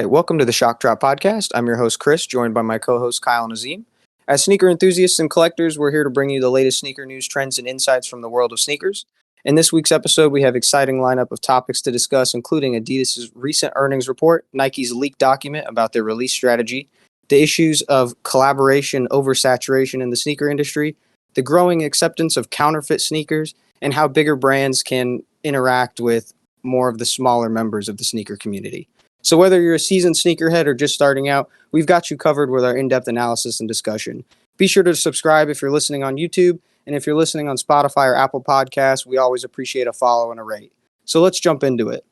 right, welcome to the Shock Drop Podcast. I'm your host, Chris, joined by my co-host, Kyle and Azeem. As sneaker enthusiasts and collectors, we're here to bring you the latest sneaker news, trends, and insights from the world of sneakers. In this week's episode, we have an exciting lineup of topics to discuss, including Adidas' recent earnings report, Nike's leaked document about their release strategy, the issues of collaboration oversaturation in the sneaker industry, the growing acceptance of counterfeit sneakers, and how bigger brands can interact with more of the smaller members of the sneaker community. So whether you're a seasoned sneakerhead or just starting out, we've got you covered with our in-depth analysis and discussion. Be sure to subscribe if you're listening on YouTube, and if you're listening on Spotify or Apple Podcasts, we always appreciate a follow and a rate. So let's jump into it.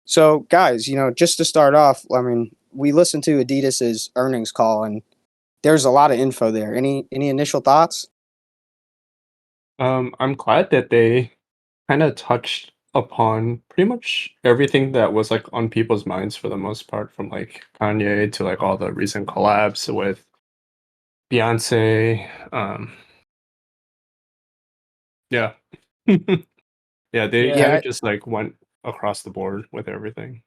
So guys, just to start off, we listened to Adidas's earnings call, and there's a lot of info there. Any initial thoughts? I'm glad that they kind of touched upon pretty much everything that was like on people's minds for the most part, from like Kanye to like all the recent collabs with Beyonce. Yeah. Yeah, they kind Yeah, of just like went across the board with everything.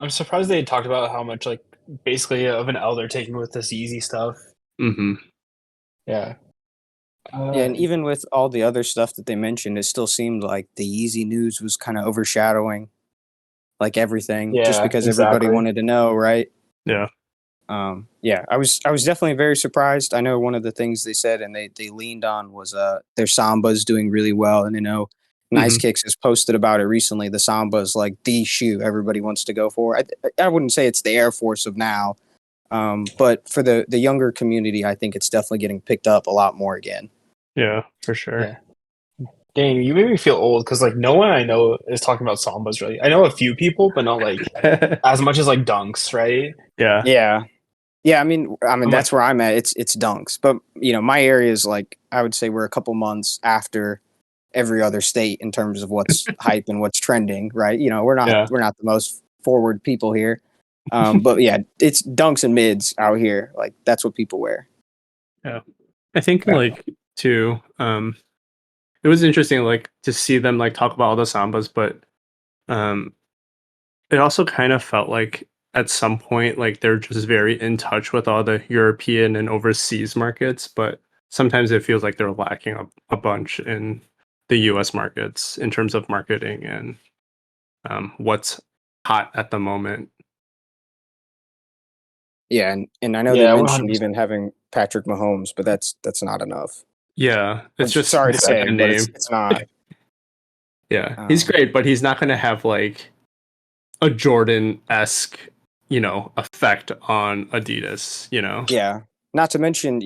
I'm surprised they talked about how much like basically of an L they're taking with this Yeezy stuff. Mm-hmm. Yeah. Yeah, and even with all the other stuff that they mentioned, it still seemed like the Yeezy news was kind of overshadowing like everything, just Yeah, because everybody exactly. wanted to know, right? Yeah. I was definitely very surprised. I know one of the things they said and they leaned on was their Samba's doing really well, and Nice Mhm. Kicks has posted about it recently. The Samba is like the shoe everybody wants to go for. I wouldn't say it's the Air Force of now, but for the younger community, I think it's definitely getting picked up a lot more again. Yeah, for sure. Yeah. Dang, you made me feel old because like no one I know is talking about Sambas really. I know a few people, but not like as much as like Dunks, right? Yeah. Yeah. I mean I'm that's where I'm at. It's Dunks, but my area is like I would say we're a couple months after every other state in terms of what's hype and what's trending, right? We're not the most forward people here, but yeah, it's Dunks and mids out here. Like that's what people wear. Yeah. I think like too, it was interesting like to see them like talk about all the Sambas, but it also kind of felt like at some point like they're just very in touch with all the European and overseas markets, but sometimes it feels like they're lacking a bunch in the US markets in terms of marketing and what's hot at the moment. Yeah, and I know they mentioned even having Patrick Mahomes, but that's not enough. Yeah, it's just sorry to say, a but name. it's not. Yeah, he's great, but he's not going to have like a Jordan-esque, effect on Adidas, Yeah, not to mention,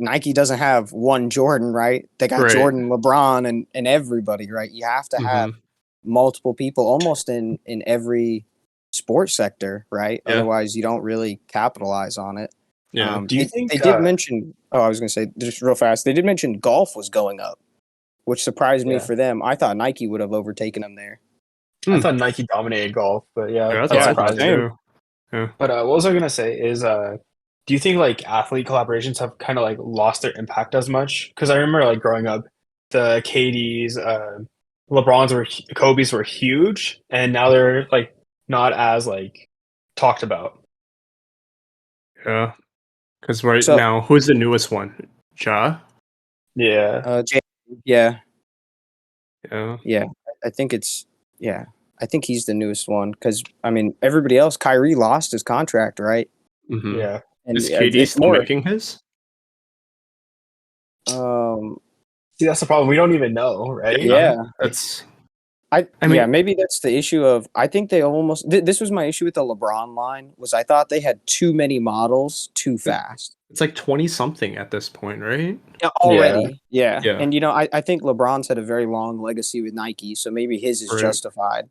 Nike doesn't have one Jordan, right? They got Right. Jordan, LeBron, and everybody, right? You have to have multiple people almost in every sports sector, right? Yeah. Otherwise, you don't really capitalize on it. Yeah. Do you think they did mention? Oh, I was going to say just real fast. They did mention golf was going up, which surprised me for them. I thought Nike would have overtaken them there. I thought Nike dominated golf, but that's surprising. too. Yeah. But what was I gonna say is, do you think like athlete collaborations have kind of like lost their impact as much? Because I remember like growing up, the KDs, Kobe's were huge, and now they're like not as like talked about. Yeah, because now, who's the newest one? Ja? Yeah. Yeah. Yeah. I think I think he's the newest one because everybody else. Kyrie lost his contract, right? Mm-hmm. Yeah. And is KD still making his? See, that's the problem. We don't even know, right? Yeah, that's. Maybe that's the issue of. I think they almost. This was my issue with the LeBron line. Was I thought they had too many models too fast. It's like 20 something at this point, right? Yeah, already. Yeah. And I think LeBron's had a very long legacy with Nike, so maybe his is justified.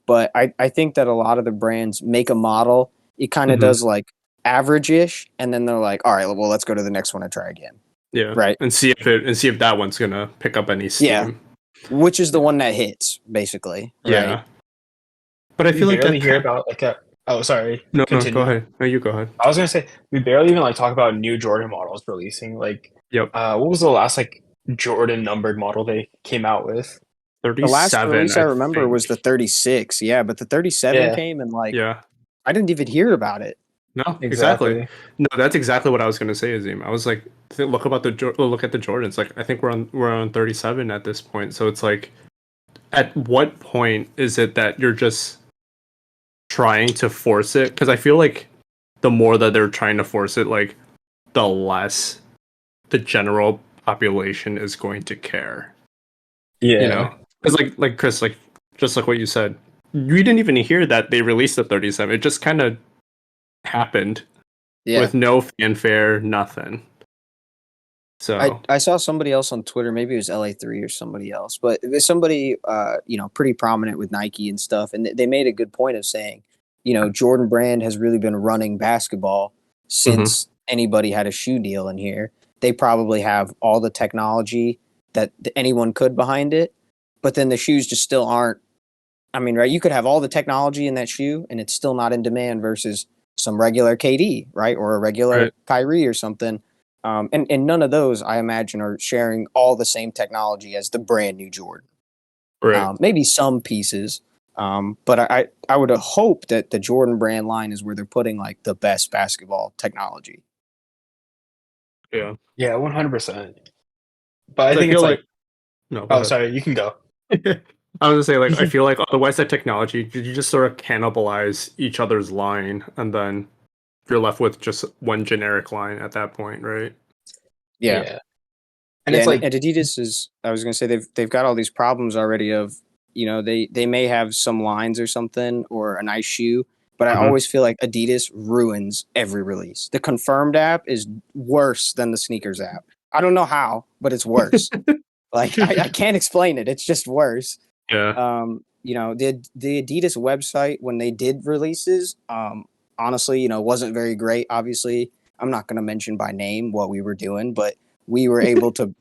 But I think that a lot of the brands make a model. It kind of does like average-ish, and then they're like, all right, well, let's go to the next one and try again. Yeah. Right. And see if that one's gonna pick up any steam. Yeah. Which is the one that hits, basically. Yeah. Right? But I feel like barely hear about like a. Oh, sorry. No, go ahead. No, you go ahead. I was gonna say we barely even like talk about new Jordan models releasing. Like, what was the last like Jordan numbered model they came out with? 37. The last release I remember was the 36. Yeah, but the 37 came in like I didn't even hear about it. No, exactly. Exactly. No, that's exactly what I was gonna say, Azim. I was like, look look at the Jordans. Like, I think we're on 37 at this point. So it's like, at what point is it that you're just trying to force it? Because I feel like the more that they're trying to force it, like the less the general population is going to care. You Yeah. know, because like Chris, like just like what you said, we didn't even hear that they released the 37. It just kind of happened Yeah. with no fanfare, nothing. So I saw somebody else on Twitter, maybe it was LA3 or somebody else, but it was somebody pretty prominent with Nike and stuff, and they made a good point of saying, Jordan Brand has really been running basketball mhm. since anybody had a shoe deal in here. They probably have all the technology that anyone could behind it, but then the shoes just still aren't. I mean, right? You could have all the technology in that shoe, and it's still not in demand versus some regular KD, right, or a regular Right, Kyrie or something. And none of those, I imagine, are sharing all the same technology as the brand new Jordan. right, Maybe some pieces, but I would hope that the Jordan brand line is where they're putting like the best basketball technology. yeah. Yeah, 100%. But I So I think feel it's like like, no, go oh, ahead. sorry, you can go. I was gonna say, like, I feel like otherwise that technology, you just sort of cannibalize each other's line, and then you're left with just one generic line at that point, right? Yeah, Yeah. And yeah, it's and like, Adidas is. I was gonna say they've got all these problems already of they may have some lines or something or a nice shoe, but I Hmm. always feel like Adidas ruins every release. The Confirmed app is worse than the sneakers app. I don't know how, but it's worse. Like I can't explain it. It's just worse. Yeah. The Adidas website when they did releases, honestly, wasn't very great. Obviously, I'm not going to mention by name what we were doing, but we were able to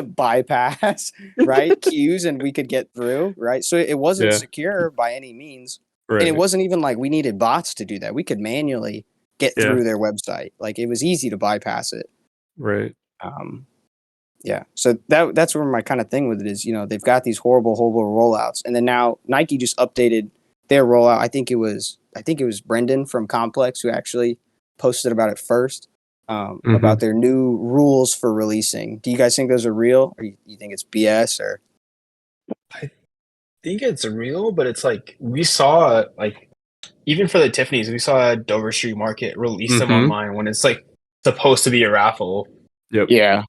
bypass right queues and we could get through right. So it wasn't Yeah. secure by any means, and it Right. wasn't even like we needed bots to do that. We could manually get Yeah. through their website. Like it was easy to bypass it. Right. Um, yeah, so that's where my kind of thing with it is, they've got these horrible rollouts, and then now Nike just updated their rollout. I think it was Brendan from Complex who actually posted about it first, about Hmm. their new rules for releasing. Do you guys think those are real, or you think it's BS? Or I think it's real, but it's like, we saw, like, even for the Tiffany's, we saw Dover Street Market release them Hmm. online when it's like supposed to be a raffle. Yep. yeah,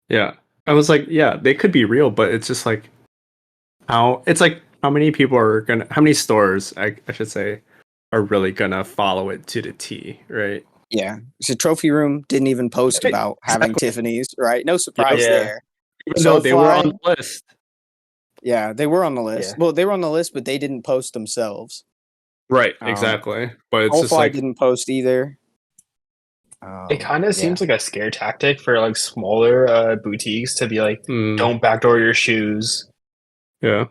Yeah. I was like, yeah, they could be real, but it's just like how many people are gonna, how many stores, I should say, are really gonna follow it to the T, right? yeah. So Trophy Room didn't even post about having Exactly. Tiffany's, right? No Yep. surprise Yeah. there. Even though they were on SoFly, the list. yeah, they were on the list. Yeah. Well, they were on the list, but they didn't post themselves. Right, Um, exactly. But it's just Soulfly like, didn't post either. It kind of Yeah. seems like a scare tactic for like smaller boutiques to be like, mm, don't backdoor your shoes. yeah,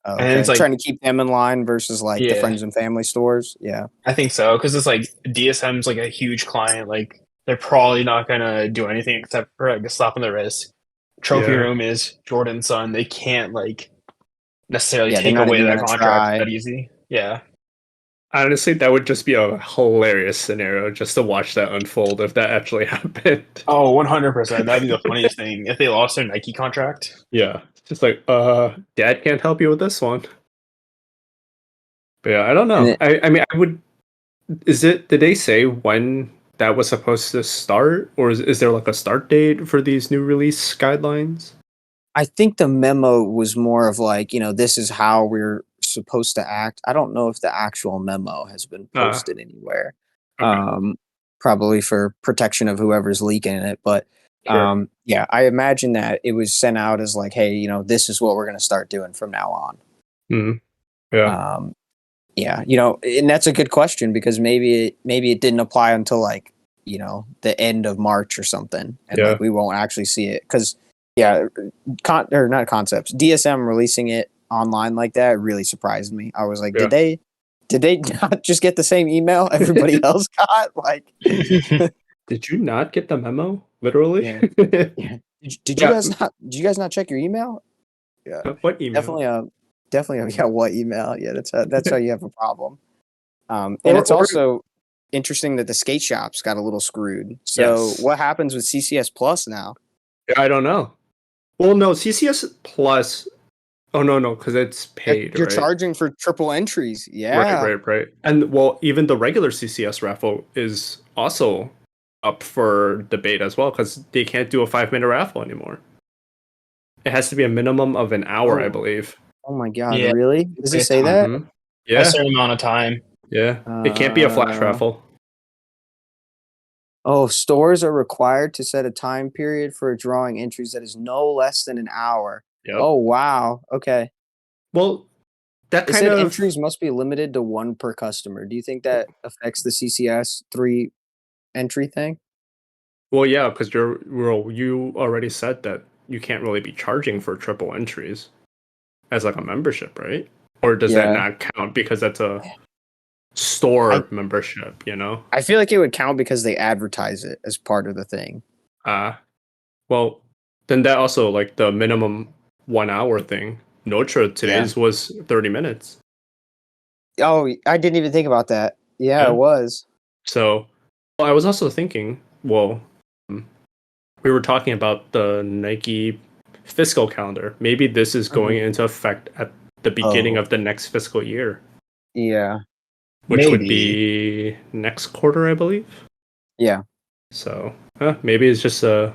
Oh, And it's okay. like, Trying to keep them in line versus like the yeah, friends and family stores. Yeah. I think so. Because it's like DSM's like a huge client. Like, they're probably not going to do anything except for like a slap on the wrist. Trophy yeah. Room is Jordan's son. They can't like necessarily Yeah. They're take not away even that going to contract try. that easy. Yeah. Honestly, that would just be a hilarious scenario just to watch that unfold if that actually happened. Oh, 100%. That'd be the funniest thing if they lost their Nike contract. Yeah, it's just like, Dad can't help you with this one. But yeah, I don't And know. it, I mean, I would. Is it? Did they say when that was supposed to start, or is there like a start date for these new release guidelines? I think the memo was more of like, this is how we're supposed to act. I don't know if the actual memo has been Ah, posted anywhere. okay, Um, Probably for protection of whoever's leaking it. But sure. yeah, I imagine that it was sent out as like, hey, this is what we're going to start doing from now on. Mm, yeah, Um, Yeah, and that's a good question because maybe it didn't apply until like, the end of March or something, and yeah, like we won't actually see it because yeah, or not concepts. DSM releasing it online like that really surprised me. I was like, yeah. did they not just get the same email everybody else got? Like, Did you not get the memo? Literally? yeah, yeah. Did you Yeah. guys not? Did you guys not check your email? Yeah, What email? definitely. Definitely. Yeah, what email? Yeah, that's how you have a problem. And Or- it's or- also interesting that the skate shops got a little screwed. So Yes. what happens with CCS Plus now? I don't know. Well, no, CCS Plus. Oh no, because it's paid, You're right? charging for triple entries. Yeah. Right. And well, even the regular CCS raffle is also up for debate as well because they can't do a 5 minute raffle anymore. It has to be a minimum of an hour, I Oh, believe. oh my God, Yeah. really? Does it It's say that? Mhm. a Yeah, certain amount of time. yeah. It can't be a flash raffle. Oh, stores are required to set a time period for drawing entries that is no less than an hour. Yep. Oh, wow. Okay. Well, that It kind said of entries must be limited to one per customer. Do you think that affects the CCS 3 entry thing? well, yeah, because you already said that you can't really be charging for triple entries as like a membership, right? Or does that Yeah. not count because that's a I store membership? I feel like it would count because they advertise it as part of the thing. Well, then that also like the minimum 1 hour thing. Notra today's was 30 minutes. Oh, I didn't even think about that. Yeah, it Yeah. was. So well, I was also thinking, well, we were talking about the Nike fiscal calendar. Maybe this is going into effect at the beginning Oh. of the next fiscal year, Yeah. which would Maybe. be next quarter, I believe. Yeah, So maybe it's just a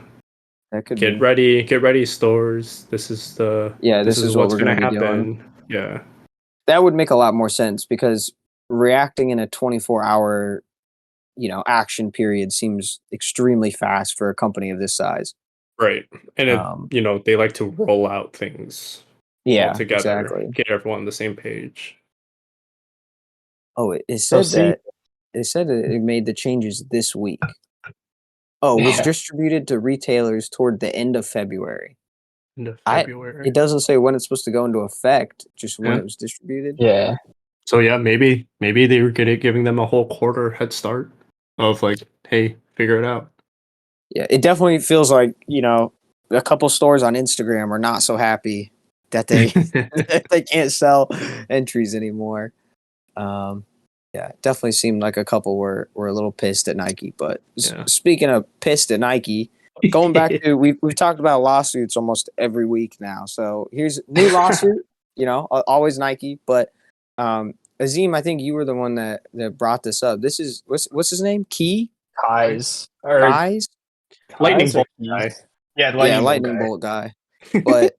that could get be. ready stores. This is Yeah, this this is is what what's we're gonna gonna be doing. happen. Yeah. That would make a lot more sense because reacting in a 24-hour, action period seems extremely fast for a company of this size. Right. And Um, they like to roll out things all yeah, together, exactly. get everyone on the same page. Oh, it So said see, that it made the changes this week. Oh, it was yeah. distributed to retailers toward the end of February. Into I February. It doesn't say when it's supposed to go into effect, just when Yeah. it was distributed. Yeah. So yeah, maybe they were giving them a whole quarter head start of like, hey, figure it out. Yeah, it definitely feels like, a couple stores on Instagram are not so happy that they that they can't sell entries anymore. Yeah, it definitely seemed like a couple were a little pissed at Nike. But Yeah. speaking of pissed at Nike, going back to we've talked about lawsuits almost every week now. So here's a new lawsuit. Always Nike, but Azeem, I think you were the one that brought this up. This is what's his name? Kai's or Kai's? Lightning Kai's or bolt Keys? guy. Yeah, the Yeah, lightning bolt lightning guy. bolt guy. But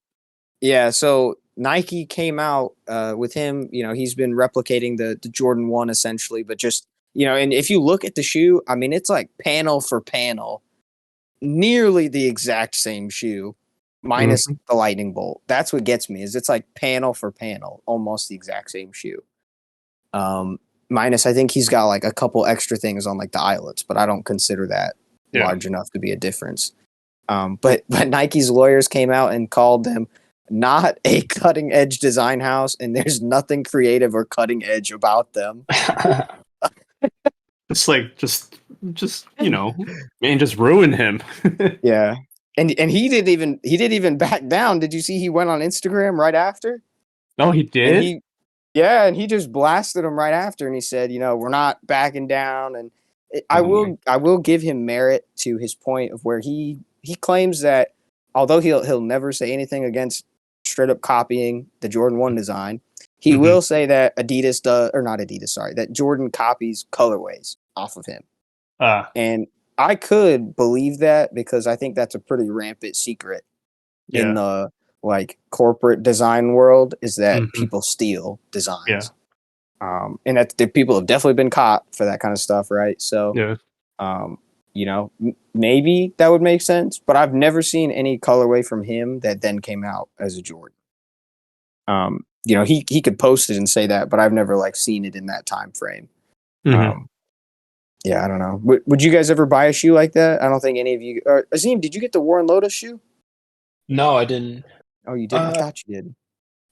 yeah, so Nike came out with him. He's been replicating the Jordan 1 essentially, but just, and if you look at the shoe, I mean, it's like panel for panel, nearly the exact same shoe, minus Mhm. the lightning bolt. That's what gets me is it's like panel for panel, almost the exact same shoe. Minus, I think he's got like a couple extra things on like the eyelets, but I don't consider that Yeah. large enough to be a difference. But Nike's lawyers came out and called them not a cutting edge design house, and there's nothing creative or cutting edge about them. It's like just man, just ruin him. Yeah, and he didn't even back down. Did you see he went on Instagram right after? No, he And did. and he just blasted him right after, and he said, we're not backing down. And I will give him merit to his point of where he claims that although he'll never say anything against straight up copying the Jordan 1 design, he Mhm. will say that Adidas does, or not Adidas, sorry, that Jordan copies colorways off of him. And I could believe that because I think that's a pretty rampant secret in Yeah. the like corporate design world is that Mhm. people steal Yeah. designs. And that the people have definitely been caught for that kind of stuff, right? So, Yeah. maybe that would make sense, but I've never seen any colorway from him that then came out as a Jordan. He could post it and say that, but I've never like seen it in that time frame. Mhm. Yeah, I don't know. Would you guys ever buy a shoe like that? I don't think any of you. Azeem, did you get the Warren Lotus shoe? No, I didn't. Oh, you didn't. I thought you did.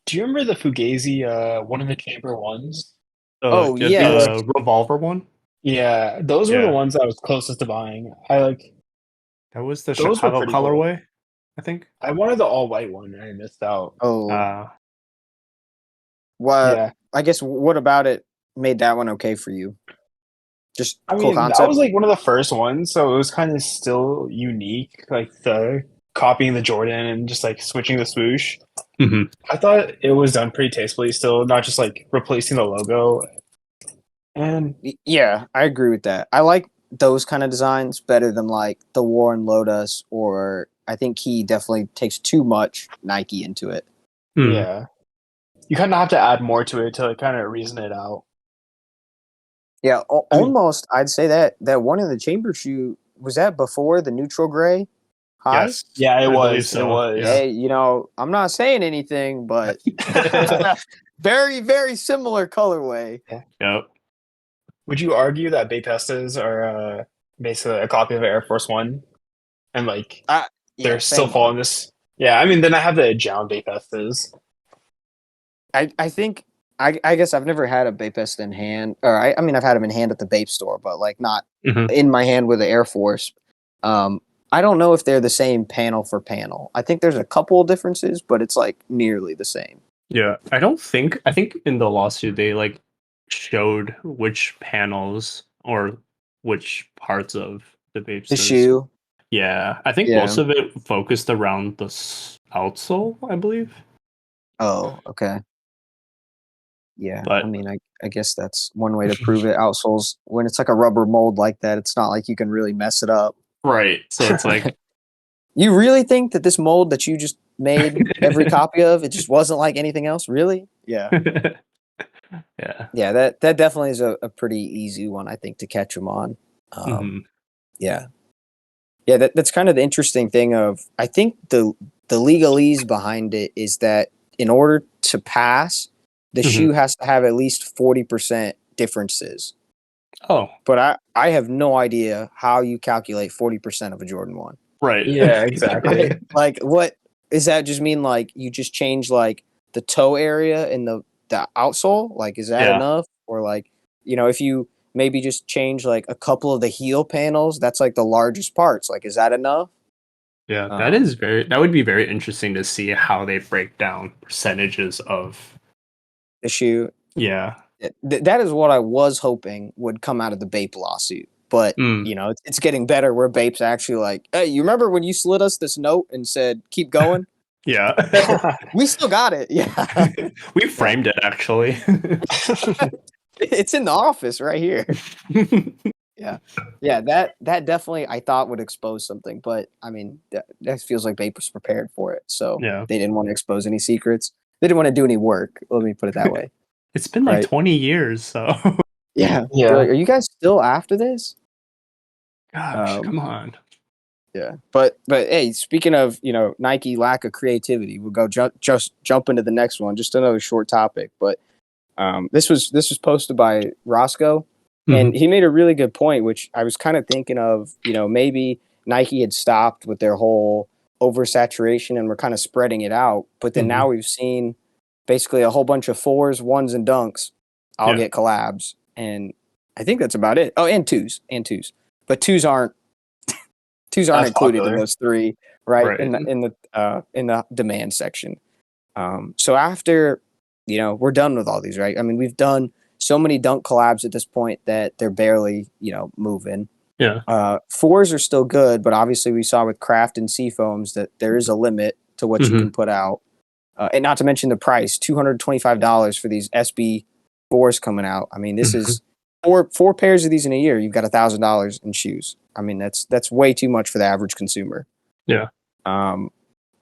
Do you remember the Fugazi one of the chamber ones? Oh, Yeah, yes. the revolver one. Yeah, those were the Yeah. ones I was closest to buying. That was the those were Chicago pretty cool. colorway, I think. I wanted the all white one and I missed out. Oh, Uh what? Yeah. I guess what about it made that one okay for you? Just I cool mean, that concept. was like one of the first ones, so it was kind of still unique, like the copying the Jordan and just like switching the swoosh. Hmm. I thought it was done pretty tastefully still, not just like replacing the logo. And Yeah, I agree with that. I like those kind of designs better than like the Warren Lotus, or I think he definitely takes too much Nike into it. Mm. yeah, you kind of have to add more to it to like kind of reason it out. Yeah, I mean, almost. I'd say that one in the chamber shoe was that before the neutral gray high. Yes, yeah, it I believe was. It so. was. Yeah. Hey, I'm not saying anything, but very very similar colorway. Yeah. Yep. Would you argue that Bay Pestas are basically a copy of Air Force One, and like I yeah, they're still same one. following this? Yeah, I mean, then I have the Jown Bay Pestas. I think I guess I've never had a Bapest in hand, or I mean I've had them in hand at the Bape store, but like not Hmm. in my hand with the Air Force. I don't know if they're the same panel for panel. I think there's a couple of differences, but it's like nearly the same. Yeah, I think in the lawsuit they like showed which panels or which parts of the The Vapesters. shoe, Yeah, I think yeah. most of it focused around the outsole, I believe. Oh, okay. Yeah, I But mean, I guess that's one way to prove it. Outsoles when it's like a rubber mold like that, it's not like you can really mess it up. right, so it's like You really think that this mold that you just made every copy of, it just wasn't like anything else? Really? Yeah. yeah. Yeah, that definitely is a pretty easy one, I think, to catch them on. Hmm. Yeah. Yeah, that's kind of the interesting thing of I think the legalese behind it is that in order to pass, the Hmm. shoe has to have at least 40% differences. Oh, But I have no idea how you calculate 40% of a Jordan 1. right. Yeah, exactly. Like what is that just mean like you just change like the toe area in the outsole? Like is that Yeah, enough? Or like, if you maybe just change like a couple of the heel panels, that's like the largest parts. Like is that enough? yeah. Um That would be very interesting to see how they break down percentages of. the shoe. Yeah. That is what I was hoping would come out of the Bape lawsuit. But Mm, it's getting better where Bape's actually like, hey, you remember when you slid us this note and said keep going? yeah. We still got it. Yeah. We Yeah. framed it actually. It's in the office right here. Yeah. Yeah, that definitely I thought would expose something, but I mean, that feels like Bape was prepared for it. So Yeah. they didn't want to expose any secrets. They didn't want to do any work. Let me put it that way. It's been like Right. 20 years, so Yeah. They're Yeah. like, are you guys still after this? gosh, Um, come on. yeah. But hey, speaking of, Nike lack of creativity, we'll go just jump into the next one. Just another short topic. But this was posted by Roscoe, Mhm. and he made a really good point, which I was kind of thinking of. Maybe Nike had stopped with their whole oversaturation, and we're kind of spreading it out. But then Mhm. now we've seen basically a whole bunch of fours, ones, and dunks all Yeah. get collabs, and I think that's about it. Oh, and twos, but twos aren't That's included in popular. those three, right? Right. In the demand section. So after, we're done with all these, right? I mean, we've done so many dunk collabs at this point that they're barely, moving. Yeah. Fours are still good, but obviously we saw with Kraft and Seafoams that there is a limit to what you can Mhm. put out. And not to mention the price, $225 for these SB fours coming out. I mean, this Mhm. is four pairs of these in a year. You've got $1,000 in shoes. I mean, that's way too much for the average consumer. Yeah. Um,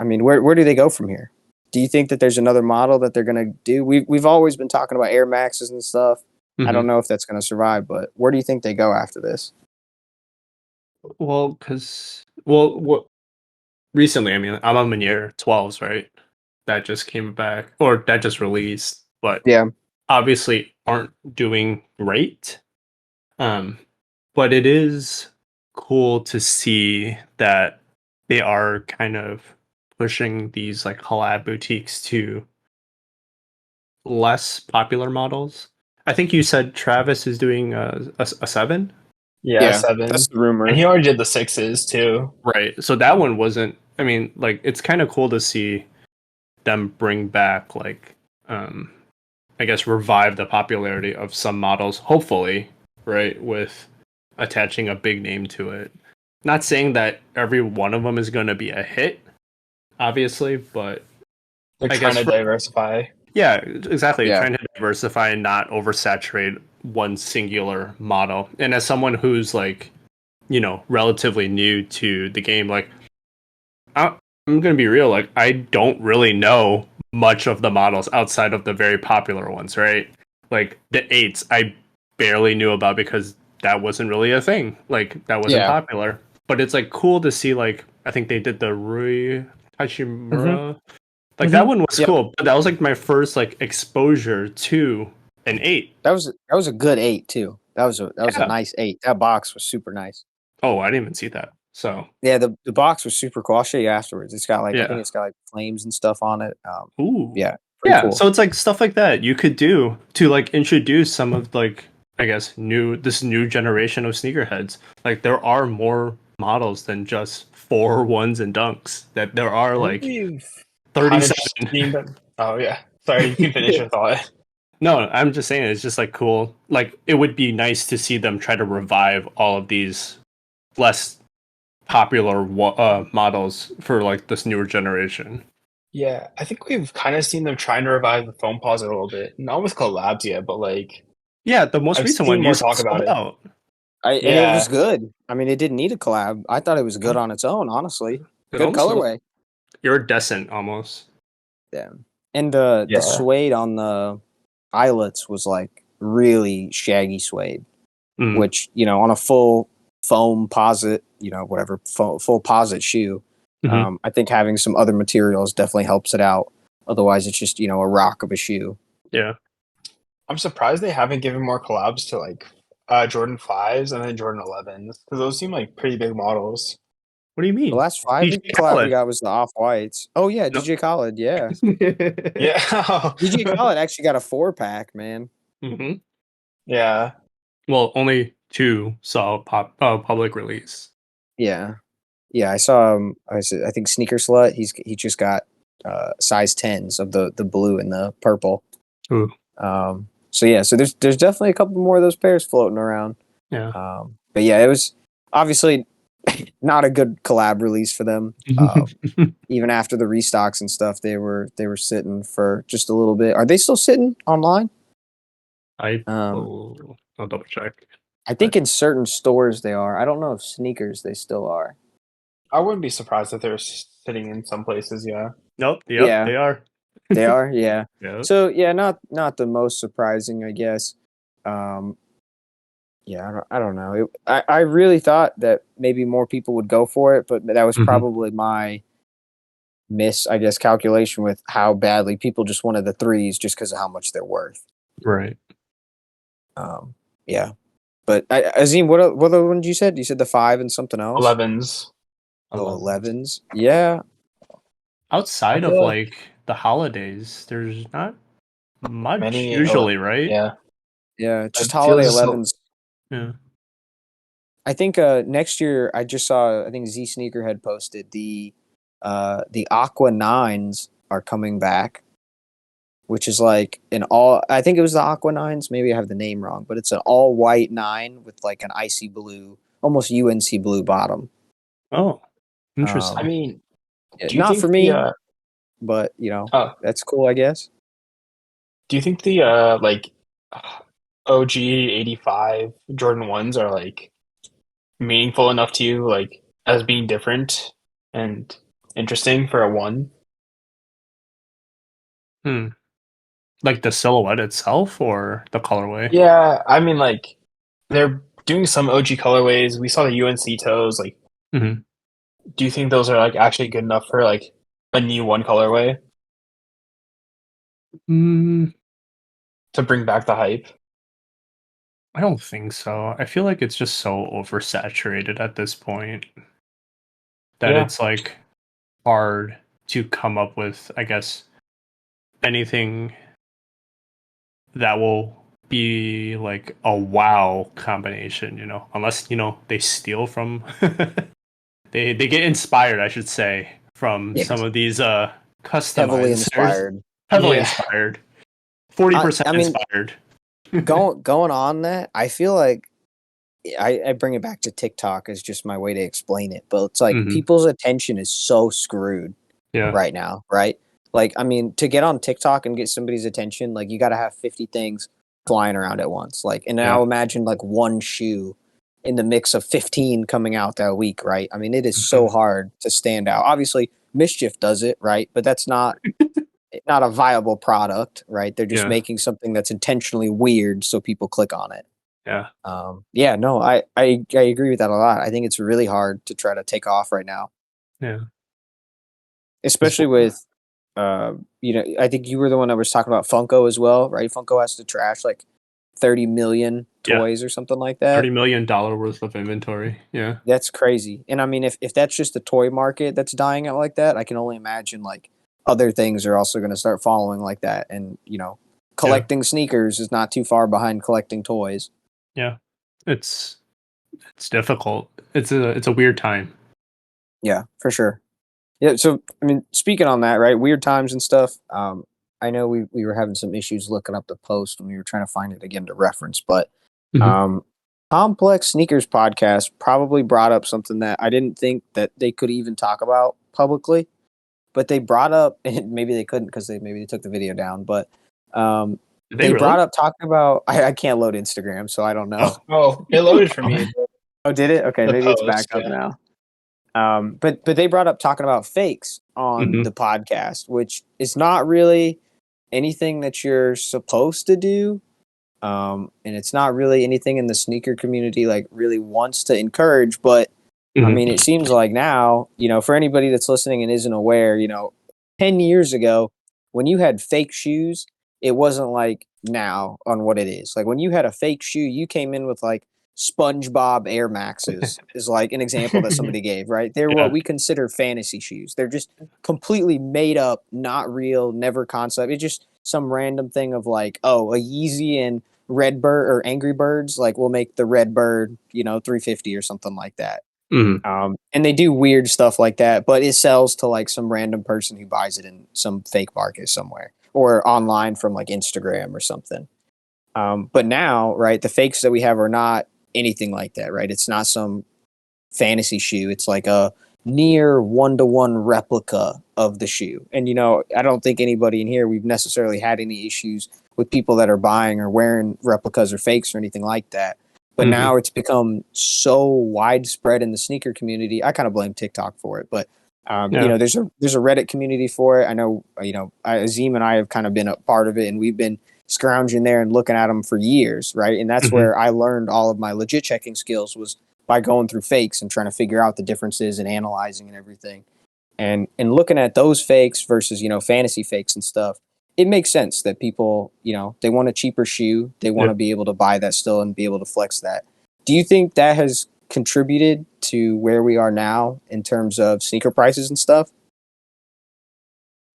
I mean, where do they go from here? Do you think that there's another model that they're going to do? We've always been talking about Air Maxes and stuff. I don't Mhm. know if that's going to survive, but where do you think they go after this? Well, what recently, I mean, I'm on Meunier 12s, right? That just came back or that just released, but Yeah. obviously aren't doing great. Um, but it is cool to see that they are kind of pushing these like collab boutiques to less popular models. I think you said Travis is doing a 7, Yeah, Yeah, seven. that's the rumor. And he already did the sixes too. right? So that one wasn't. I mean, like it's kind of cool to see them bring back like um I guess, revive the popularity of some models, hopefully, right, with attaching a big name to it. Not saying that every one of them is going to be a hit, obviously, but They're I trying guess to diversify. yeah, exactly. Yeah. Trying to diversify and not oversaturate one singular model. And as someone who's like, relatively new to the game, like I'm gonna be real, like I don't really know much of the models outside of the very popular ones, right? Like the eights, I barely knew about because that wasn't really a thing. Like that wasn't Yeah. popular. But it's like cool to see like I think they did the Rui Mm-hmm. Hachimura. Like that one was Yep. cool, but that was like my first like exposure to an eight. That was a good 8 too. That was a Yeah. nice 8. That box was super nice. Oh, I didn't even see that. So Yeah, the box was super cool. I'll show you afterwards. It's got like I think yeah. it's got like flames and stuff on it. Ooh. Yeah, pretty Yeah. cool. So it's like stuff like that you could do to like introduce some of like I guess this new generation of sneakerheads. Like there are more models than just four ones and dunks. That there are like We've kind of 37. seen them. Oh yeah, sorry, you can finish your thought. No, I'm just saying it's just like cool. Like it would be nice to see them try to revive all of these less popular models for like this newer generation. Yeah, I think we've kind of seen them trying to revive the foam pause a little bit. Not with collabs yet, but like Yeah, the most I've recent seen one more you talk sold about it. out. And it Yeah, was good. I mean, it didn't need a collab. I thought it was good Oh, on its own, honestly. it Good almost colorway. iridescent almost. Yeah. And the yeah. suede on the eyelets was like really shaggy suede, Mm, which, on a full foam posit, whatever, full posit shoe, mhm. I think having some other materials definitely helps it out. Otherwise, it's just, a rock of a shoe. Yeah. I'm surprised they haven't given more collabs to like Jordan 5s and then Jordan 11s because those seem like pretty big models. What do you The mean? last 5 DJ collab we Khaled. got was the Off-Whites. Oh, yeah, No. DJ Khaled, yeah. Yeah. DJ Khaled actually got a 4-pack, man. hmm Yeah. Well, only two saw public release. Yeah. Yeah, I saw him. I think Sneaker Slut. He just got size 10s of the blue and the purple. Ooh. So yeah, so there's definitely a couple more of those pairs floating around. Yeah. But yeah, it was obviously not a good collab release for them. Even after the restocks and stuff, they were sitting for just a little bit. Are they still sitting online? I'll double check. I think in certain stores they are. I don't know if sneakers they still are. I wouldn't be surprised if they're sitting in some places. Yeah. Nope. Yep. Yeah. They are. They are, yeah. Yep. So yeah, not the most surprising, I guess. Yeah, I don't know. I really thought that maybe more people would go for it, but that was Mhm. probably my I guess, calculation with how badly people just wanted the threes just because of how much they're worth. Right. Yeah. But Azeem, what other ones you said? You said the 5 and something else? 11s. Oh, 11s. Yeah. Outside I of feel like the holidays, there's not much many. usually, right? Yeah. Yeah. Just I feel holiday this is 11s. Yeah. I think next year I just saw I think Z Sneakerhead posted the Aqua 9s are coming back, which is like I think it was the Aqua 9s, maybe I have the name wrong, but it's an all white 9 with like an icy blue, almost UNC blue bottom. Oh, I interesting. mean, do you Not think for me, but that's cool, I guess. do you think the like OG 85 Jordan 1s are like meaningful enough to you, like as being different and interesting for a one? Hmm. Like the silhouette itself or the colorway? Yeah, I mean, like they're doing some OG colorways. We saw the UNC toes. Like, hmm do you think those are like actually good enough for like a new one colorway Mm, to bring back the hype? I don't think so. I feel like it's just so oversaturated at this point that Yeah, it's like hard to come up with, I guess, anything that will be like a wow combination, unless, they steal from they get inspired, I should say, from Yeah. some of these Heavily customizers. inspired. Heavily Yeah. inspired. 40% I mean, inspired. going on that, I feel like I bring it back to TikTok as just my way to explain it, but it's like Mhm. people's attention is so screwed Yeah. right now, right? Like, I mean, to get on TikTok and get somebody's attention, like you got to have 50 things flying around at once. Like, and now Yeah. imagine like one shoe in the mix of 15 coming out that week, right? I mean, it is so Mhm. hard to stand out. Obviously, Mischief does it, right? But that's not a viable product, right? They're just Yeah. making something that's intentionally weird so people click on it. Yeah. Yeah, no, I agree with that a lot. I think it's really hard to try to take off right now, Yeah. especially with, I think you were the one that was talking about Funko as well, right? Funko has to trash like 30 million Yeah. toys or something like that. $30 million worth of inventory. Yeah. That's crazy. And I mean, if that's just the toy market that's dying out like that, I can only imagine like other things are also going to start following like that. And, Yeah. collecting sneakers is not too far behind collecting toys. Yeah. It's difficult. It's a weird time. Yeah, for sure. Yeah, so I mean, speaking on that, right? Weird times and stuff. I know we were having some issues looking up the post when we were trying to find it again to reference, but Mhm. um, Complex Sneakers podcast probably brought up something that I didn't think that they could even talk about publicly, but they brought up, and maybe they couldn't because maybe they took the video down, but um, Did they they really? brought up talking about. I can't load Instagram, so I don't know. Oh. Oh, it loaded for me. Oh, did it? Okay, The maybe it's back post, up yeah. now. But they brought up talking about fakes on Mhm. the podcast, which is not really anything that you're supposed to do. And it's not really anything in the sneaker community like really wants to encourage. But I Mhm. mean, it seems like now, for anybody that's listening and isn't aware, 10 years ago, when you had fake shoes, it wasn't like now on what it is. Like when you had a fake shoe, you came in with like SpongeBob Air Maxes, is like an example that somebody gave, right? They're what Yeah. we consider fantasy shoes. They're just completely made up, not real, never concept. It's just some random thing of like, oh, a Yeezy and Redbird or Angry Birds, like we'll make the Redbird, 350 or something like that. Mhm. And they do weird stuff like that, but it sells to like some random person who buys it in some fake market somewhere or online from like Instagram or something. But now, right, the fakes that we have are not anything like that, right? It's not some fantasy shoe. It's like a near one-to-one replica of the shoe. And I don't think anybody in here we've necessarily had any issues with people that are buying or wearing replicas or fakes or anything like that. But Mhm. now it's become so widespread in the sneaker community. I kind of blame TikTok for it, but Yeah. there's a Reddit community for it. I know, Azeem and I have kind of been a part of it, and we've been scrounging there and looking at them for years, right? And that's Mhm. where I learned all of my legit checking skills was by going through fakes and trying to figure out the differences and analyzing and everything. And looking at those fakes versus, fantasy fakes and stuff, it makes sense that people, they want a cheaper shoe. They want Yeah. to be able to buy that still and be able to flex that. Do you think that has contributed to where we are now in terms of sneaker prices and stuff?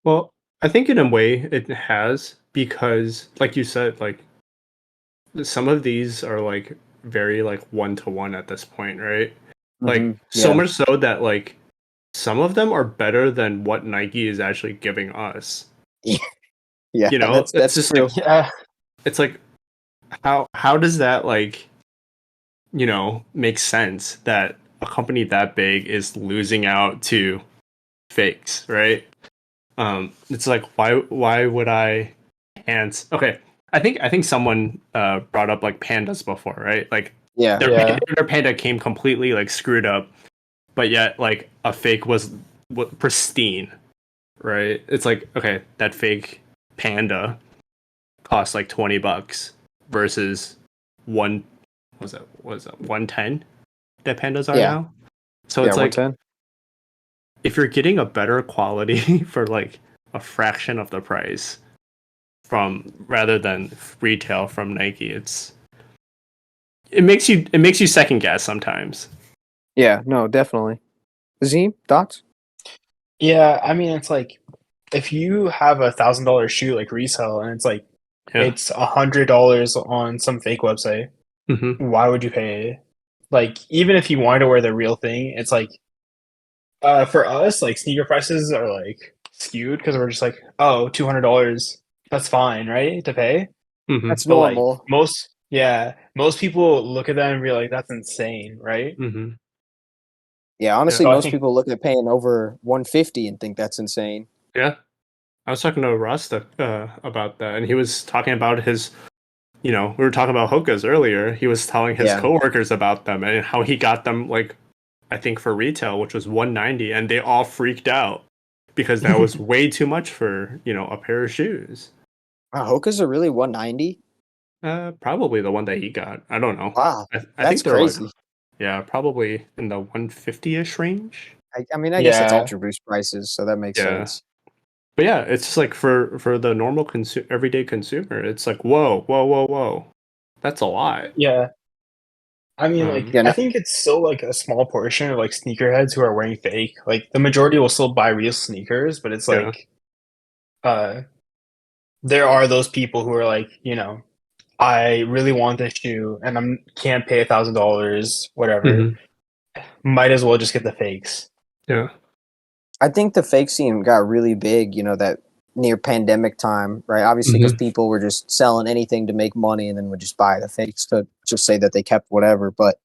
Well, I think in a way it has because, like you said, like some of these are like very like one to one at this point, right? Like so Yeah. much so that like some of them are better than what Nike is actually giving us. Yeah, You know, it's that's just true. like Yeah. it's like how does that like make sense that a company that big is losing out to fakes, right? It's like why would I can't okay. I think someone brought up like pandas before, right? Like Yeah. Yeah. their panda came completely like screwed up, but yet like a fake was pristine, right? It's like okay, that fake panda cost like $20 versus one was it 110 that pandas are Yeah. now. So Yeah. it's like 110. if you're getting a better quality for like a fraction of the price from rather than retail from Nike, it makes you second guess sometimes. Yeah. No, definitely. Azeem, thoughts? Yeah, I mean, it's like if you have $1,000 shoe like resell and it's like Yeah. it's $100 on some fake website, Hmm. why would you pay? Like, even if you wanted to wear the real thing, it's like for us, like sneaker prices are like skewed because we're just like, oh, $200. that's fine, right? To pay. Mm-hmm. That's But like normal. most people look at that and be like, that's insane, right? Mm-hmm. Yeah, Yeah. honestly, So I most think people look at paying over 150 and think that's insane. Yeah. I was talking to Russ about that, and he was talking about his. We were talking about hookahs earlier. He was telling his Yeah. coworkers about them and how he got them, like, I think for retail, which was 190, and they all freaked out because that was way too much for a pair of shoes. Wow, hookahs are really 190? Probably the one that he got. I don't know. Wow, I that's think they're like, crazy. yeah, probably in the 150-ish range. I mean, I guess it's yeah, Ultra Boost prices, so that makes Yeah. sense. But yeah, it's just like for the normal everyday consumer, it's like whoa, whoa, whoa, whoa. That's a lot. yeah. I mean, like, Yeah, I no, think it's still like a small portion of like sneakerheads who are wearing fake. Like, the majority will still buy real sneakers, but it's Yeah. like, uh, there are those people who are like, I really want this shoe and I can't pay $1,000, whatever. Hmm. Might as well just get the fakes. Yeah. I think the fake scene got really big, that near pandemic time, right? Obviously, because Hmm. people were just selling anything to make money and then would just buy the fakes to just say that they kept whatever. But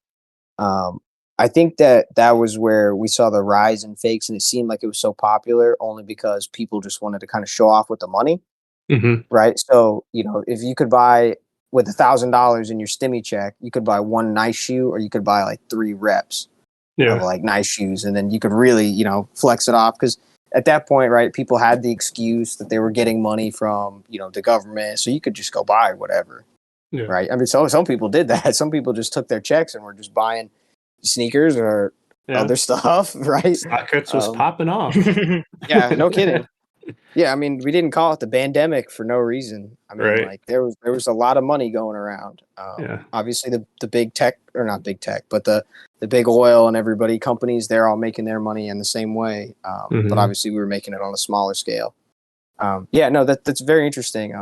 I think that was where we saw the rise in fakes, and it seemed like it was so popular only because people just wanted to kind of show off with the money, Hmm. right? So, if you could buy with $1,000 in your stimmy check, you could buy one nice shoe, or you could buy like 3 reps of Yeah. like nice shoes, and then you could really flex it off, because at that point, right, people had the excuse that they were getting money from the government, so you could just go buy whatever, Yeah. right? I mean, so some people did that. Some people just took their checks and were just buying sneakers or Yeah. other stuff, right? StockX was um, popping off. yeah, no kidding. Yeah, I mean, we didn't call it the pandemic for no reason. I mean, Right. like there was a lot of money going around. Yeah. Obviously, the big tech, or not big tech, but the big oil and everybody companies, they're all making their money in the same way. But Hmm. obviously, we were making it on a smaller scale. Yeah, no, that's very interesting.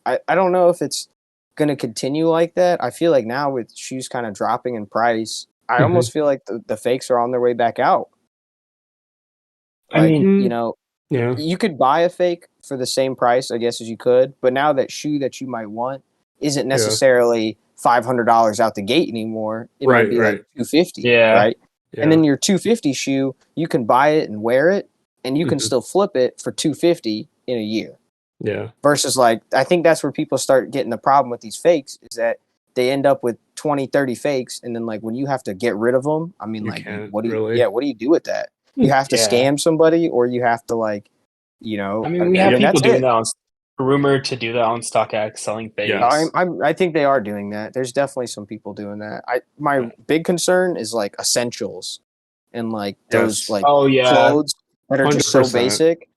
I don't know if it's going to continue like that. I feel like now with shoes kind of dropping in price, I Hmm. almost feel like the fakes are on their way back out. I Like, mean, Yeah. you could buy a fake for the same price, I guess, as you could, but now that shoe that you might want isn't Yeah. necessarily $500 out the gate anymore. It might Right. be like Right. 250, yeah, right? And Yeah. then your 250 shoe, you can buy it and wear it, and you can Hmm. still flip it for 250 in a year. Yeah. Versus, like, I think that's where people start getting the problem with these fakes, is that they end up with 20, 30 fakes, and then, like, when you have to get rid of them, I mean, You like, can't what do you, really. yeah, what do you do with that? You have to yeah. scam somebody, or you have to, like, I mean, we and have then people that's doing it. that rumored to do that on StockX, selling Yeah. fakes. I think they are doing that. There's definitely some people doing that. My Yeah. big concern is like essentials and like those Yes. like Oh yeah, clothes that are just so 100%. basic.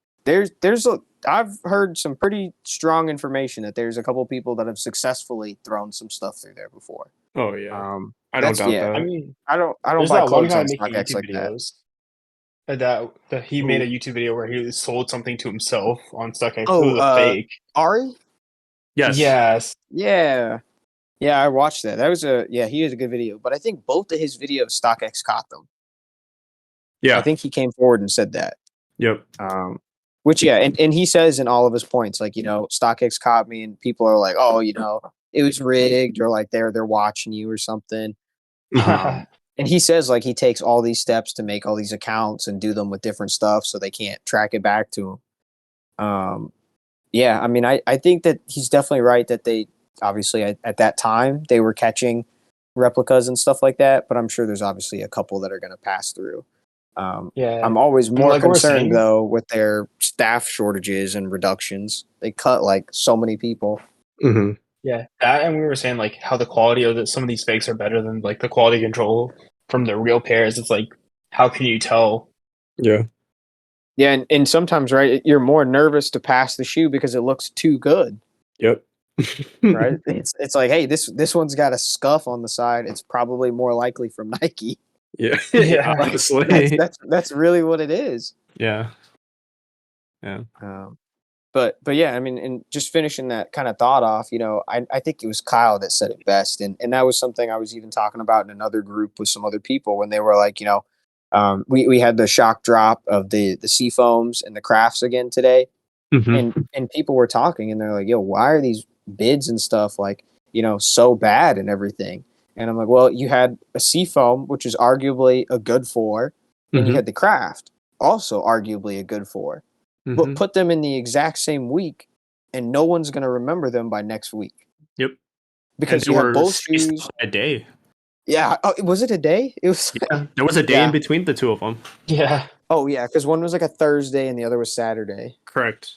I've heard some pretty strong information that there's a couple people that have successfully thrown some stuff through there before. Oh yeah. I don't That's doubt yeah. I that. mean, I don't there's buy that one clothes guy on making StockX YouTube like that. videos. That he made a Who? YouTube video where he sold something to himself on StockX. It Oh, was a fake. Ari? Yes. Yes. Yeah. Yeah, I watched that. That was he has a good video, but I think both of his videos StockX caught them. I Yeah. think he came forward and said that. Yep. Which yeah, and he says in all of his points, like, StockX caught me, and people are like, oh, it was rigged, or like they're watching you or something. Yeah. And he says, like, he takes all these steps to make all these accounts and do them with different stuff so they can't track it back to him. Yeah, I mean, I think that he's definitely right that they obviously at that time they were catching replicas and stuff like that, but I'm sure there's obviously a couple that are going to pass through. Yeah. I'm always And more like what we're concerned saying, though with their staff shortages and reductions. They cut like so many people. Hmm. yeah, that and we were saying like how the quality of some of these fakes are better than like the quality control from the real pairs. It's like, how can you tell? Yeah. Yeah, and sometimes, right, you're more nervous to pass the shoe because it looks too good, Yep. right? It's like, hey, this one's got a scuff on the side. It's probably more likely from Nike. Yeah. Yeah. Like that's Honestly. that's that's really what it is. Yeah. Yeah. Um, but yeah, I mean, and just finishing that kind of thought off, I think it was Kyle that said it best, and that was something I was even talking about in another group with some other people when they were like, we had the shock drop of the sea foams and the crafts again today, and people were talking, and they're like, "Yo, why are these bids and stuff like so bad and everything?" And I'm like, "Well, you had a seafoam, which is arguably a good four, and you had the craft, also arguably a good four, but put them in the exact same week, and no one's gonna remember them by next week." Yep. Because And they you have were both spaced shoes. out a day. Yeah. Oh, was it a day? It was. Yeah, there was a day in between the two of them. Yeah. Oh yeah, because one was like a Thursday and the other was Saturday. Correct.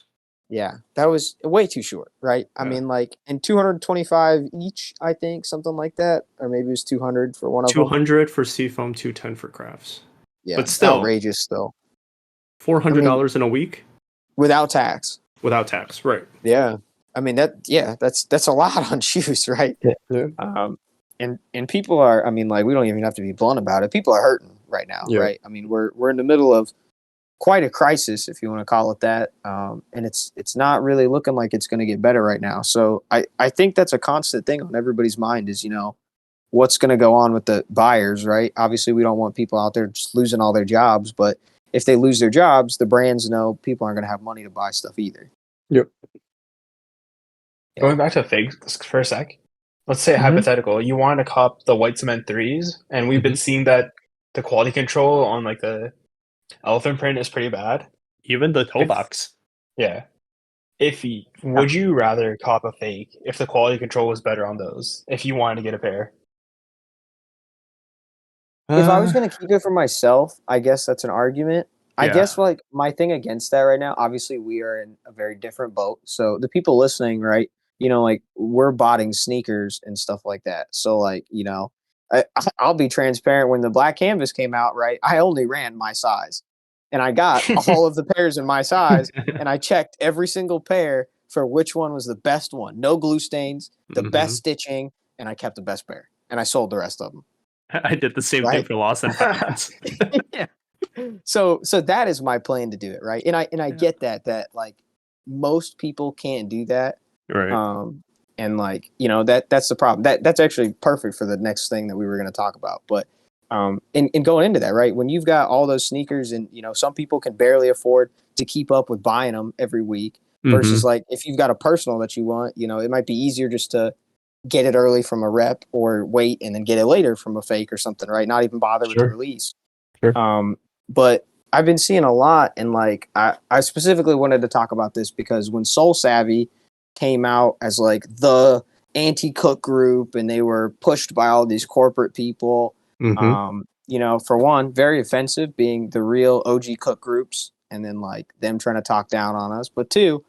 Yeah, that was way too short, right? I mean, like, and 225 each, I think, something like that, or maybe it was 200 for one of them. 200 for Seafoam, 210 for Crafts. Yeah, But still, outrageous. Still, $400 in a week without tax. without tax, right? Yeah, I mean that's a lot on shoes, right? Yeah. And people are, I mean, like, we don't even have to be blunt about it. People are hurting right now, Yeah. right? I mean, we're in the middle of quite a crisis, if you want to call it that, and it's not really looking like it's going to get better right now. So I think that's a constant thing on everybody's mind is what's going to go on with the buyers, right? Obviously, we don't want people out there just losing all their jobs, but if they lose their jobs, the brands know people aren't going to have money to buy stuff either. Yep. Going back to figs for a sec, let's say hypothetical, you want to cop the white cement threes, and we've been seeing that the quality control on like the elephant print is pretty bad. Even the toe box. Yeah. Would you rather cop a fake if the quality control was better on those? If you wanted to get a pair, If I was going to keep it for myself, I guess that's an argument. I guess, like, my thing against that right now, obviously we are in a very different boat. So the people listening, right, like, we're botting sneakers and stuff like that. So, like, I'll be transparent. When the black canvas came out, right, I only ran my size, and I got all of the pairs in my size, and I checked every single pair for which one was the best one. No glue stains, the best stitching, and I kept the best pair, and I sold the rest of them. I did the same thing for Lost and Found. Yeah. So that is my plan to do it, right? And I get that like most people can't do that. Right. And like, that's the problem. That's actually perfect for the next thing that we were going to talk about. But and going into that, right? When you've got all those sneakers and some people can barely afford to keep up with buying them every week versus like if you've got a personal that you want, it might be easier just to get it early from a rep or wait and then get it later from a fake or something, right? Not even bother with the release. Sure. But I've been seeing a lot, and like I specifically wanted to talk about this because when Soul Savvy came out as like the anti-cook group and they were pushed by all these corporate people, for one, very offensive being the real OG cook groups and then like them trying to talk down on us. But two,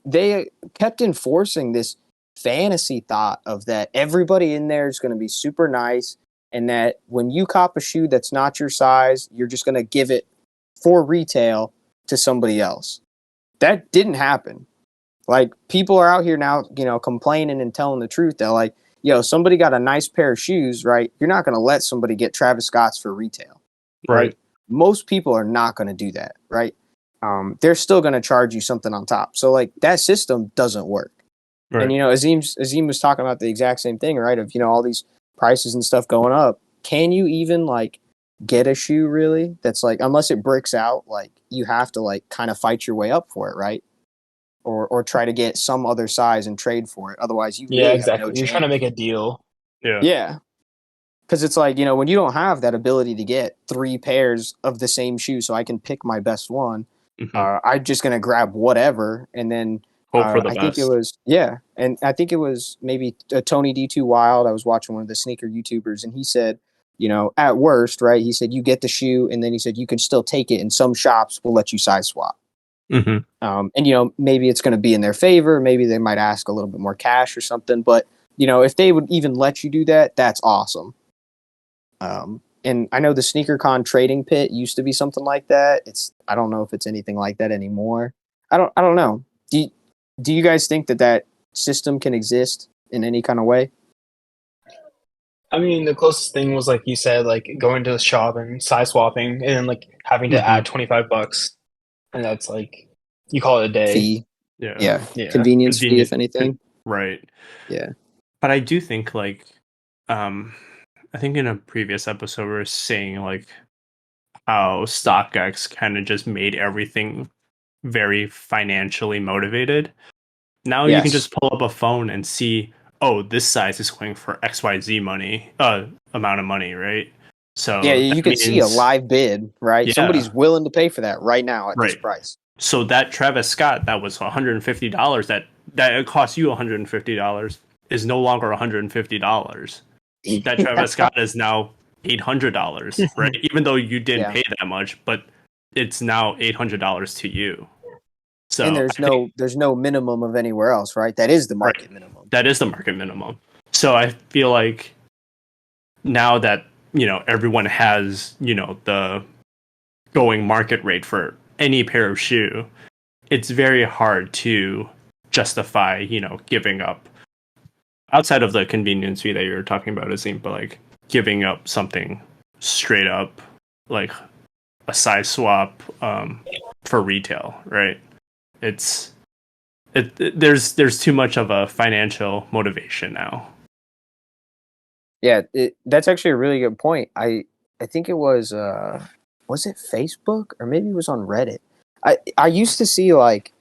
they kept enforcing this fantasy thought of that everybody in there is going to be super nice and that when you cop a shoe that's not your size, you're just going to give it for retail to somebody else. That didn't happen. Like, people are out here now, complaining and telling the truth that like, somebody got a nice pair of shoes, right? You're not going to let somebody get Travis Scott's for retail. Right? Most people are not going to do that, right? They're still going to charge you something on top. So like that system doesn't work. Right. And Azeem was talking about the exact same thing, right? Of all these prices and stuff going up. Can you even like get a shoe really? That's like, unless it bricks out, like you have to like kind of fight your way up for it, right? Or try to get some other size and trade for it. Otherwise, you really have no chance. You're trying to make a deal. Yeah. Because it's like, when you don't have that ability to get 3 pairs of the same shoe so I can pick my best one, I'm just going to grab whatever. And then hope for the I best. think it was, and I think it was maybe Tony D2 Wild. I was watching one of the sneaker YouTubers, and he said, at worst, right, he said, you get the shoe, and then he said, you can still take it, and some shops will let you size swap. And, maybe it's going to be in their favor. Maybe they might ask a little bit more cash or something. But, if they would even let you do that, that's awesome. And I know the SneakerCon trading pit used to be something like that. I don't know if it's anything like that anymore. I don't know. Do you guys think that system can exist in any kind of way? I mean, the closest thing was like you said, like going to the shop and size swapping, and then like having to add $25, and that's like you call it a day. Fee. Yeah. Convenience fee, if anything. Right. Yeah. But I do think like, I think in a previous episode we were saying like how StockX kind of just made everything very financially motivated. Now you can Yes. just pull up a phone and see, oh, this size is going for XYZ money, amount of money, right? So Yeah, you that could see a means, live bid, right? Somebody's yeah, willing to pay for that right now at this right. price. So that Travis Scott that was $150 that it cost you $150 is no longer $150. That Travis Scott is now $800, right? Even though you didn't Yeah. pay that much, but it's now $800 to you. And So there's I think, no minimum of anywhere else, right? That is the right, market minimum. that is the market minimum. So I feel like now that, everyone has, the going market rate for any pair of shoe, it's very hard to justify, giving up outside of the convenience fee that you're talking about, Azeem, but like giving up something straight up, like a size swap, for retail, right? There's too much of a financial motivation now. Yeah, that's actually a really good point. I think it was it Facebook or maybe it was on Reddit. I used to see like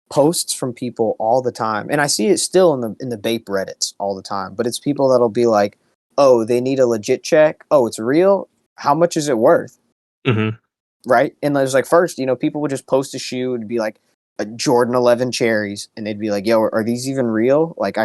posts from people all the time, and I see it still in the Bape Reddits all the time. But it's people that'll be like, "Oh, they need a legit check. Oh, it's real. How much is it worth?" Mm-hmm. Right? And there's like first, people would just post a shoe. It'd be like a Jordan 11 cherries, and they'd be like, "Yo, are these even real? Like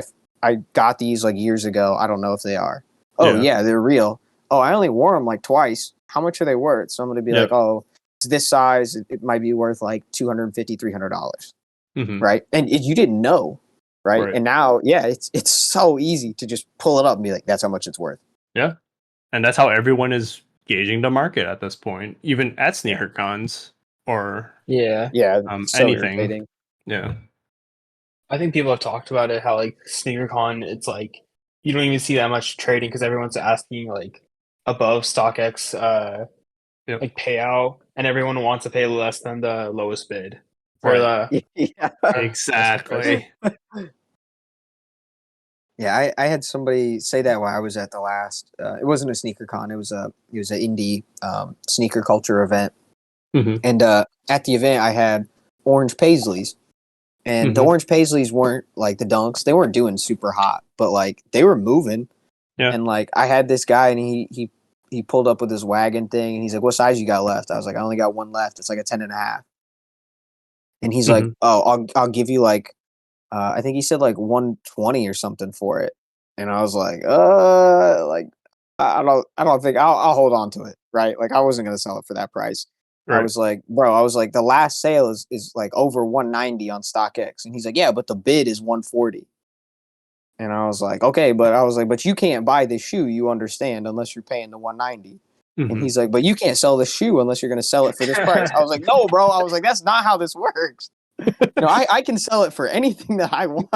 I got these like years ago. I don't know if they are." Oh Yeah. yeah, they're real. Oh, I only wore them like twice. How much are they worth? So I'm gonna be like, Yep. oh, it's this size. It might be worth like $250, $300, Mm-hmm. right? And you didn't know, right? Right. And now, yeah, it's so easy to just pull it up and be like, that's how much it's worth. Yeah. And that's how everyone is gauging the market at this point, even at sneaker cons or Yeah. Yeah, it's so anything. irritating. Yeah. I think people have talked about it, how like SneakerCon, it's like you don't even see that much trading because everyone's asking like above StockX Yep. like payout, and everyone wants to pay less than the lowest bid for Right. the Yeah. Exactly. Yeah, I had somebody say that while I was at the last. It wasn't a sneaker con. It was an indie sneaker culture event, Mm-hmm. and at the event I had orange paisleys, and the Mm-hmm. orange paisleys weren't like the dunks. They weren't doing super hot, but like they were moving. Yeah. And like I had this guy, and he pulled up with his wagon thing, and he's like, "What size you got left?" I was like, "I only got one left. It's like a 10.5." And he's like, Mm-hmm. "Oh, I'll give you like." I think he said like 120 or something for it. And I was like, I don't think I'll hold on to it. Right. Like I wasn't going to sell it for that price. I Right. was like, bro, I was like, the last sale is like over 190 on StockX. And he's like, yeah, but the bid is 140. And I was like, okay, but you can't buy this shoe. You understand, unless you're paying the 190. And Mm-hmm. he's like, but you can't sell this shoe unless you're going to sell it for this price. I was like, no, bro. I was like, that's not how this works. No, I can sell it for anything that I want.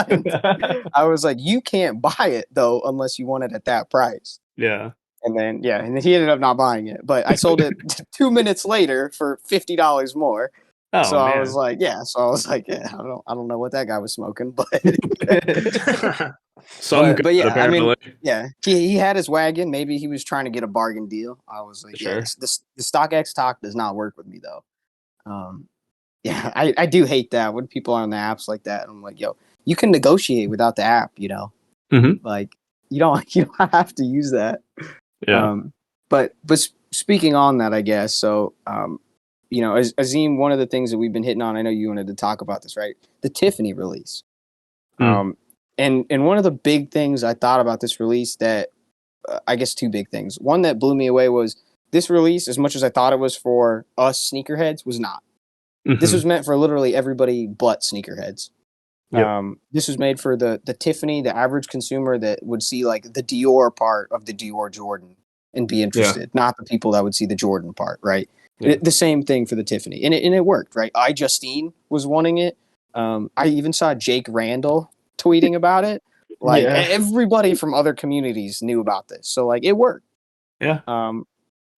I was like, you can't buy it though unless you want it at that price. Yeah. And then and he ended up not buying it. But I sold it 2 minutes later for $50 more. Oh man. So I was like, yeah, I don't know what that guy was smoking, but Some good, but yeah, I mean, apparently. yeah, he had his wagon. Maybe he was trying to get a bargain deal. I was like, yeah, Sure. the StockX talk does not work with me though. Yeah, I do hate that when people are on the apps like that. I'm like, yo, you can negotiate without the app, Mm-hmm. like you don't have to use that. Yeah. But speaking on that, I guess so. As Azeem, one of the things that we've been hitting on, I know you wanted to talk about this, right? The Tiffany release. Mm. And one of the big things I thought about this release that I guess two big things. One that blew me away was this release, as much as I thought it was for us sneakerheads, was not. This Mm-hmm. was meant for literally everybody but sneakerheads. Yep. This was made for the Tiffany, the average consumer that would see like the Dior part of the Dior Jordan and be interested, not the people that would see the Jordan part, right? Yeah. The same thing for the Tiffany, and it worked, right? Justine was wanting it. I even saw Jake Randall tweeting about it. Like Yeah. everybody from other communities knew about this, so like it worked. Yeah.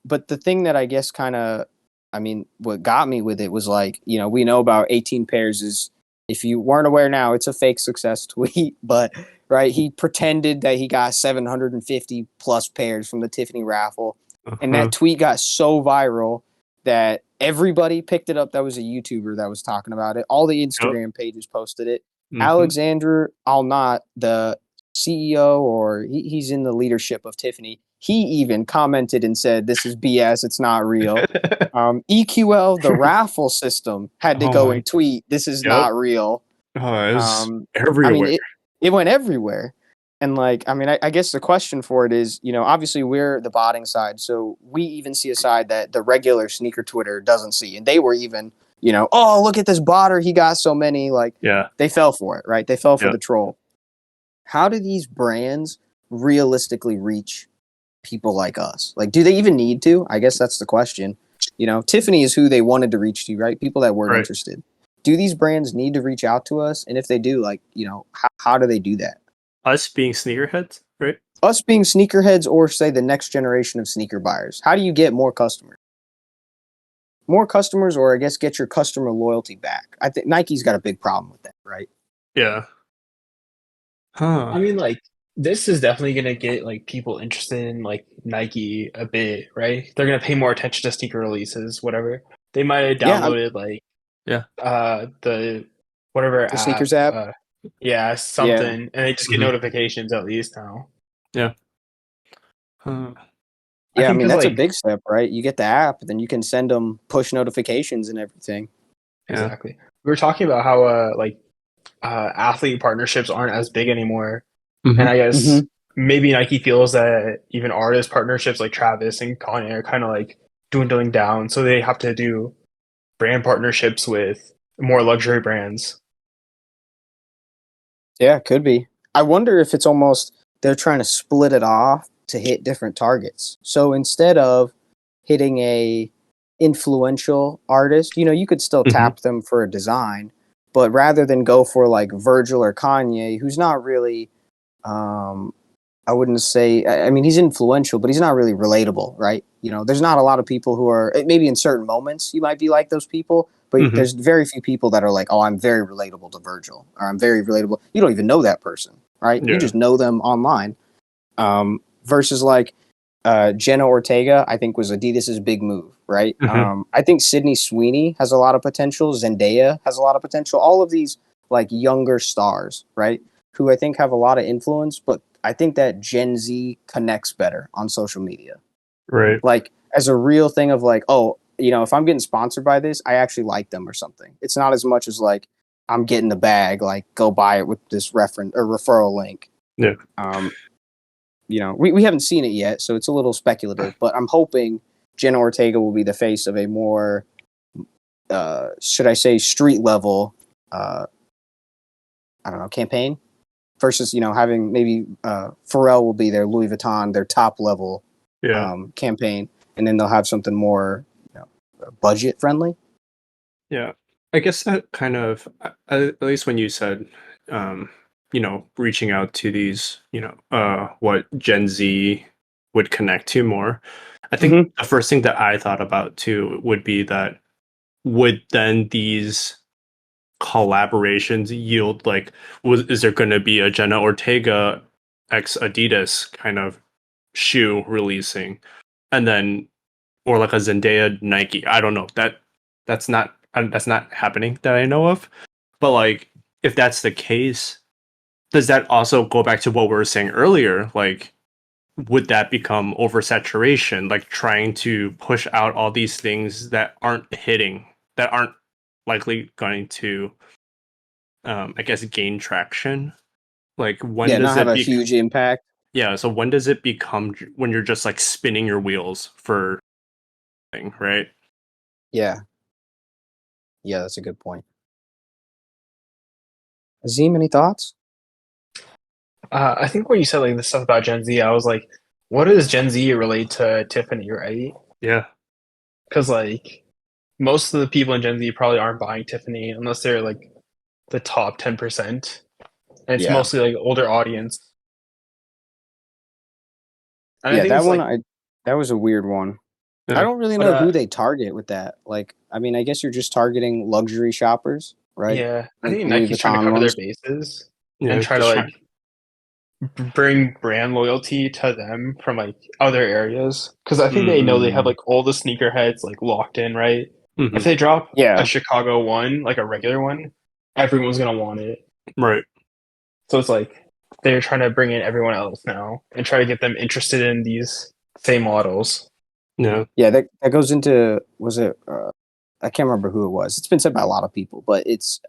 But the thing that I guess what got me with it was like, we know about 18 pairs is, if you weren't aware now, it's a fake success tweet, but right, he pretended that he got 750 plus pairs from the Tiffany raffle. Uh-huh. And that tweet got so viral that everybody picked it up. That was a YouTuber that was talking about it. All the Instagram pages posted it. Alexander Alnott, the CEO, or he's in the leadership of Tiffany, he even commented and said, "This is BS. It's not real." EQL, the raffle system, had to go and tweet, "This is not real." Oh, it was I mean, everywhere. it went everywhere. And like, I mean, I guess the question for it is, you know, obviously we're the botting side, so we even see a side that the regular sneaker Twitter doesn't see. And they were even, you know, oh, look at this botter, he got so many. Like, they fell for it, right? They fell for the troll. How do these brands realistically reach people like us? Like, do they even need to? I guess that's the question. You know, Tiffany is who they wanted to reach to, right? People that weren't interested. Do these brands need to reach out to us? And if they do, like, you know, how do they do that? Us being sneakerheads, right? Us being sneakerheads, or say the next generation of sneaker buyers. How do you get more customers? More customers, or I guess get your customer loyalty back. I think Nike's got a big problem with that, right? Yeah. Huh. I mean, like, this is definitely gonna get like people interested in like Nike a bit, right? They're gonna pay more attention to sneaker releases, whatever. They might have downloaded the whatever the app, sneakers app. something, and they just get notifications at least now. Yeah. Huh. I mean, that's a big step, right? You get the app, then you can send them push notifications and everything. Exactly. We were talking about how athlete partnerships aren't as big anymore. And I guess maybe Nike feels that even artist partnerships like Travis and Kanye are kind of like dwindling down. So they have to do brand partnerships with more luxury brands. Yeah, could be. I wonder if it's almost they're trying to split it off to hit different targets. So instead of hitting a influential artist, you know, you could still tap them for a design, but rather than go for like Virgil or Kanye, who's not really I wouldn't say, I mean, he's influential, but he's not really relatable, right? You know, there's not a lot of people who are, maybe in certain moments you might be like those people, but there's very few people that are like, oh, I'm very relatable to Virgil, or I'm very relatable. You don't even know that person, right? You just know them online. Versus like Jenna Ortega, I think was Adidas's big move, right? I think Sydney Sweeney has a lot of potential. Zendaya has a lot of potential. All of these like younger stars, right? Who I think have a lot of influence, but I think that Gen Z connects better on social media. Right. Like as a real thing of like, oh, you know, if I'm getting sponsored by this, I actually like them or something. It's not as much as like I'm getting the bag, like go buy it with this reference or referral link. Yeah. You know, we haven't seen it yet, so it's a little speculative, but I'm hoping Jenna Ortega will be the face of a more, should I say, street level, I don't know, campaign versus, you know, having maybe Pharrell will be their Louis Vuitton, their top level campaign, and then they'll have something more, you know, budget friendly. Yeah. I guess that kind of, at least when you said, you know, reaching out to these, you know, what Gen Z would connect to more. I think the first thing that I thought about too would be that would then these collaborations yield like, is there going to be a Jenna Ortega x Adidas kind of shoe releasing, and then or like a Zendaya Nike? I don't know, that's not happening that I know of. But like, if that's the case, does that also go back to what we were saying earlier? Like, would that become oversaturation? Like trying to push out all these things that aren't hitting, that aren't likely going to, I guess, gain traction? Like, when does not it have a huge impact? Yeah, so when does it become when you're just like spinning your wheels for thing, right? Yeah. Yeah, that's a good point. Azeem, any thoughts? I think when you said like the stuff about Gen Z, I was like, what does Gen Z relate to Tiffany, right? Yeah. Because like most of the people in Gen Z probably aren't buying Tiffany unless they're like the top 10%. And it's mostly like older audience. And I think that it's one, like, that was a weird one. Yeah. I don't really know who they target with that. Like, I mean, I guess you're just targeting luxury shoppers, right? Yeah, I Like think Louis Nike's trying to Vuitton cover ones. their bases Yeah, and try to like bring brand loyalty to them from like other areas because I think they know they have like all the sneakerheads like locked in, right? If they drop Yeah. a Chicago one, like a regular one, everyone's gonna want it. Right. So it's like they're trying to bring in everyone else now and try to get them interested in these same models. Yeah. Yeah, that goes into, was it I can't remember who it was. It's been said by a lot of people, but it's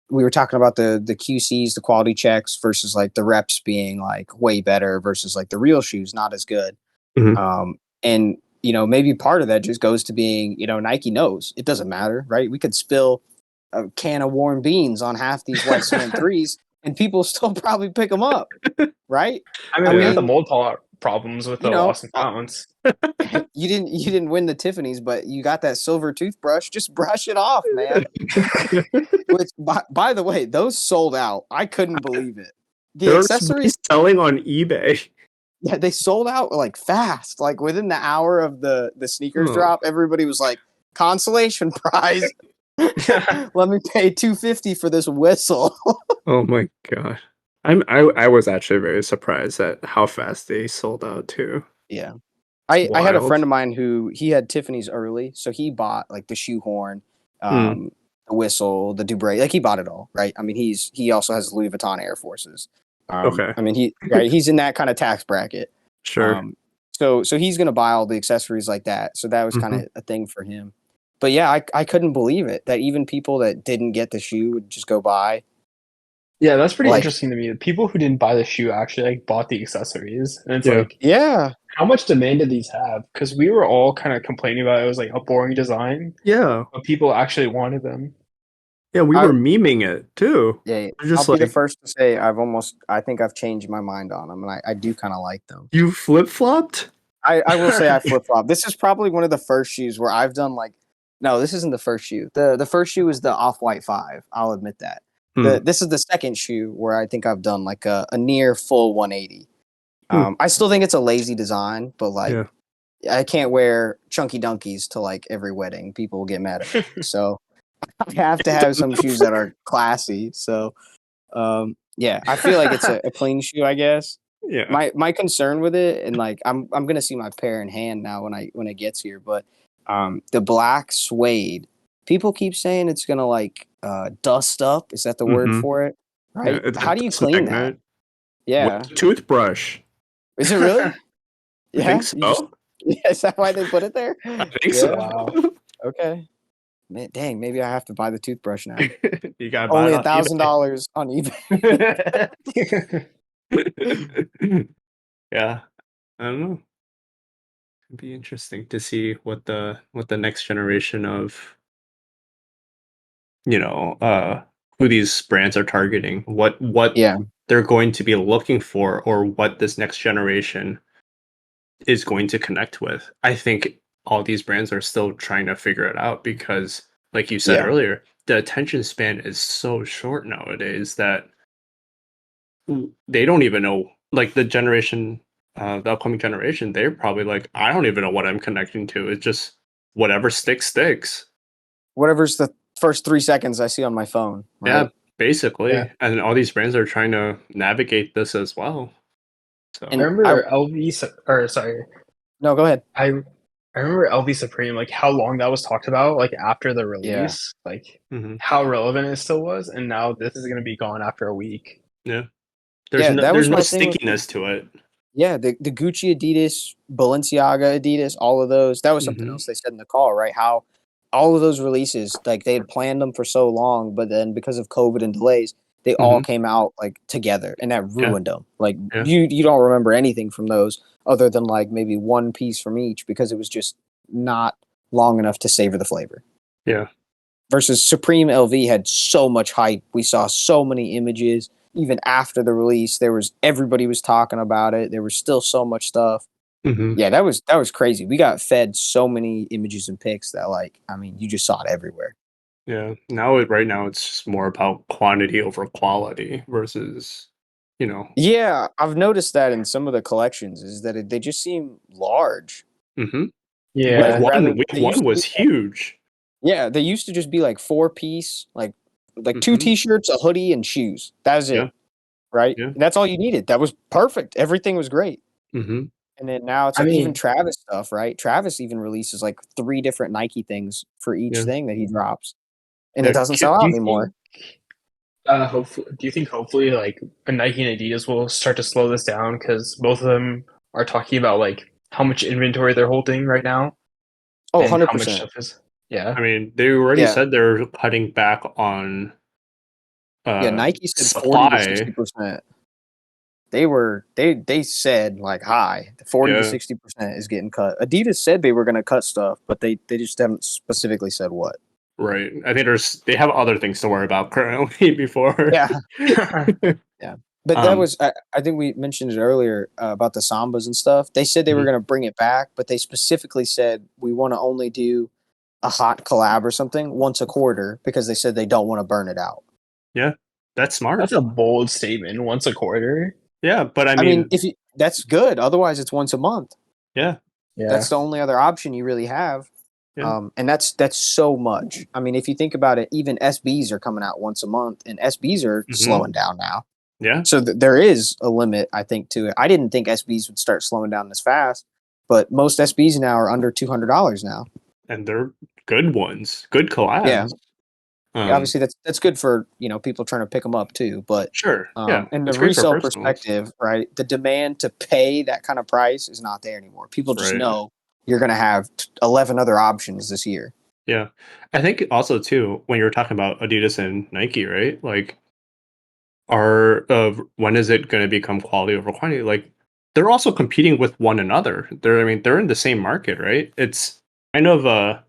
we were talking about the QCs, the quality checks versus like the reps being like way better versus like the real shoes not as good. Mhm. And maybe part of that just goes to being, Nike knows it doesn't matter, right? We could spill a can of warm beans on half these white cement threes and people still probably pick them up, right? I mean, I we had the mean, mold problems with you the know, Lost and Founds. you didn't win the Tiffany's, but you got that silver toothbrush. Just brush it off, man. Which, by the way, those sold out. I couldn't believe it. The They're accessories, selling on eBay. yeah, they sold out like fast. Like within the hour of the sneakers Oh. drop, everybody was like, consolation prize. Let me pay $250 for this whistle. Oh my god. I was actually very surprised at how fast they sold out too. Yeah. It's I had a friend wild. of mine who he had Tiffany's early, so he bought like the shoehorn, Mm. the whistle, the Dubray, like he bought it all, right? I mean, he also has Louis Vuitton Air Forces. Okay. I mean, he's in that kind of tax bracket. Sure. So he's gonna buy all the accessories like that. So that was kind Mhm. of a thing for him. But yeah, I couldn't believe it that even people that didn't get the shoe would just go buy. Yeah, that's pretty Like, interesting to me. The people who didn't buy the shoe actually like bought the accessories, and it's Yeah. like, yeah, how much demand did these have? Because we were all kind of complaining about it was like a boring design, Yeah. but people actually wanted them. Yeah, we I were memeing it too. yeah, We're I'll just be the like, first to say I think I've changed my mind on them, and I do kind of like them. you flip-flopped? I will say I flip flop. This is probably one of the first shoes where I've done like, no, this isn't the first shoe. The first shoe was the Off White 5. I'll admit that. Hmm. This is the second shoe where I think I've done like a near full 180. Hmm. I still think it's a lazy design, but like Yeah. I can't wear chunky donkeys to like every wedding. People will get mad at me. So I have to have some shoes that are classy. So yeah, I feel like it's a clean shoe, I guess. Yeah. My concern with it, and like I'm gonna see my pair in hand now when it gets here, but the black suede, people keep saying it's gonna like dust up. Is that the word Mm-hmm. for it? Yeah, Right? it's a How do you dust clean that? magnet with Yeah. a toothbrush. Is it really? I think Yeah. You just so. yeah, is that why they put it there? I think Yeah. so. Wow. Okay. Man, dang, maybe I have to buy the toothbrush now. You gotta buy Only it on $1,000 on eBay. eBay. Yeah. I don't know. It'd be interesting to see what the next generation of, you know, who these brands are targeting, what Yeah. they're going to be looking for, or what this next generation is going to connect with. I think all these brands are still trying to figure it out because, like you said Yeah. earlier, the attention span is so short nowadays that they don't even know, like the upcoming generation, they're probably like, I don't even know what I'm connecting to. It's just whatever sticks. Whatever's the first 3 seconds I see on my phone, Yeah, right? Yeah. basically. And all these brands are trying to navigate this as well. I So And I remember or sorry, no, go ahead. I I remember LV Supreme, like how long that was talked about, like after the Yeah. release, like mhm, how relevant it still was, and now this is gonna be gone after a week. yeah. Yeah, that There's was no my thing with stickiness to it. the Gucci, Adidas, Balenciaga, Adidas, all of those. That was something Mhm, else they said in the call, right? How all of those releases, like they had planned them for so long, but then because of COVID and delays, they all mhm, came out like together, and that yeah, ruined them. Like yeah, you don't remember anything from those other than like maybe one piece from each because it was just not long enough to savor the flavor. yeah. Versus Supreme LV had so much hype. We saw so many images. Even after the release, everybody was talking about it. There was still so much stuff. Mhm. Yeah, that was crazy. We got fed so many images and pics that like, I mean, you just saw it everywhere. Yeah. Right now it's just more about quantity over quality versus, you know. Yeah, I've noticed that in some of the collections is that they just seem large. Mhm. Like Yeah. rather Week they one used to be was huge. yeah, they used to just be like 4 piece, like two Mhm. t-shirts, a hoodie, and shoes. That was Yeah, it, right? yeah. And that's all you needed. That was perfect. Everything was great. Mhm. And then now it's I like even mean, Travis stuff, right? Travis even releases like 3 different Nike things for each Yeah. thing that he drops, and it Yeah. doesn't do, sell do out you anymore. think do you think hopefully like Nike and Adidas will start to slow this down because both of them are talking about like how much inventory they're holding right now Oh, and how much 100%. stuff is yeah. I mean, they already Yeah. said they're cutting back on Yeah, Nike said 40 to supply. 60%. They said like high 40 to Yeah. 60% is getting cut. Adidas said they were going to cut stuff, but they just haven't specifically said what. Right. I think they have other things to worry about currently before. Yeah. Yeah. But that um was, I think we mentioned it earlier about the Sambas and stuff. They said they were mhm. going to bring it back, but they specifically said we want to only do a hot collab or something once a quarter because they said they don't want to burn it out. Yeah. That's smart. That's a bold statement. Once a quarter. Yeah, but I I mean, mean, if you, that's good. Otherwise, it's once a month. yeah. Yeah. That's the only other option you really have. Yeah. And that's so much. I mean, if you think about it, even SBs are coming out once a month, and SBs are Mhm. slowing down now. Yeah. So there is a limit, I think, to it. I didn't think SBs would start slowing down this fast, but most SBs now are under $200 now. And they're good ones. Good Yeah, collabs. obviously that's good for people trying to pick them up too. But Sure. Yeah. in the It's great for resale personals. perspective, right? The demand to pay that kind of price is not there anymore. People just Right. know you're going to have 11 other options this year. Yeah. I think also too, when you're talking about Adidas and Nike, right? Like when is it going to become quality over quantity? Like they're also competing with one another. They're in the same market, right? It's kind of uh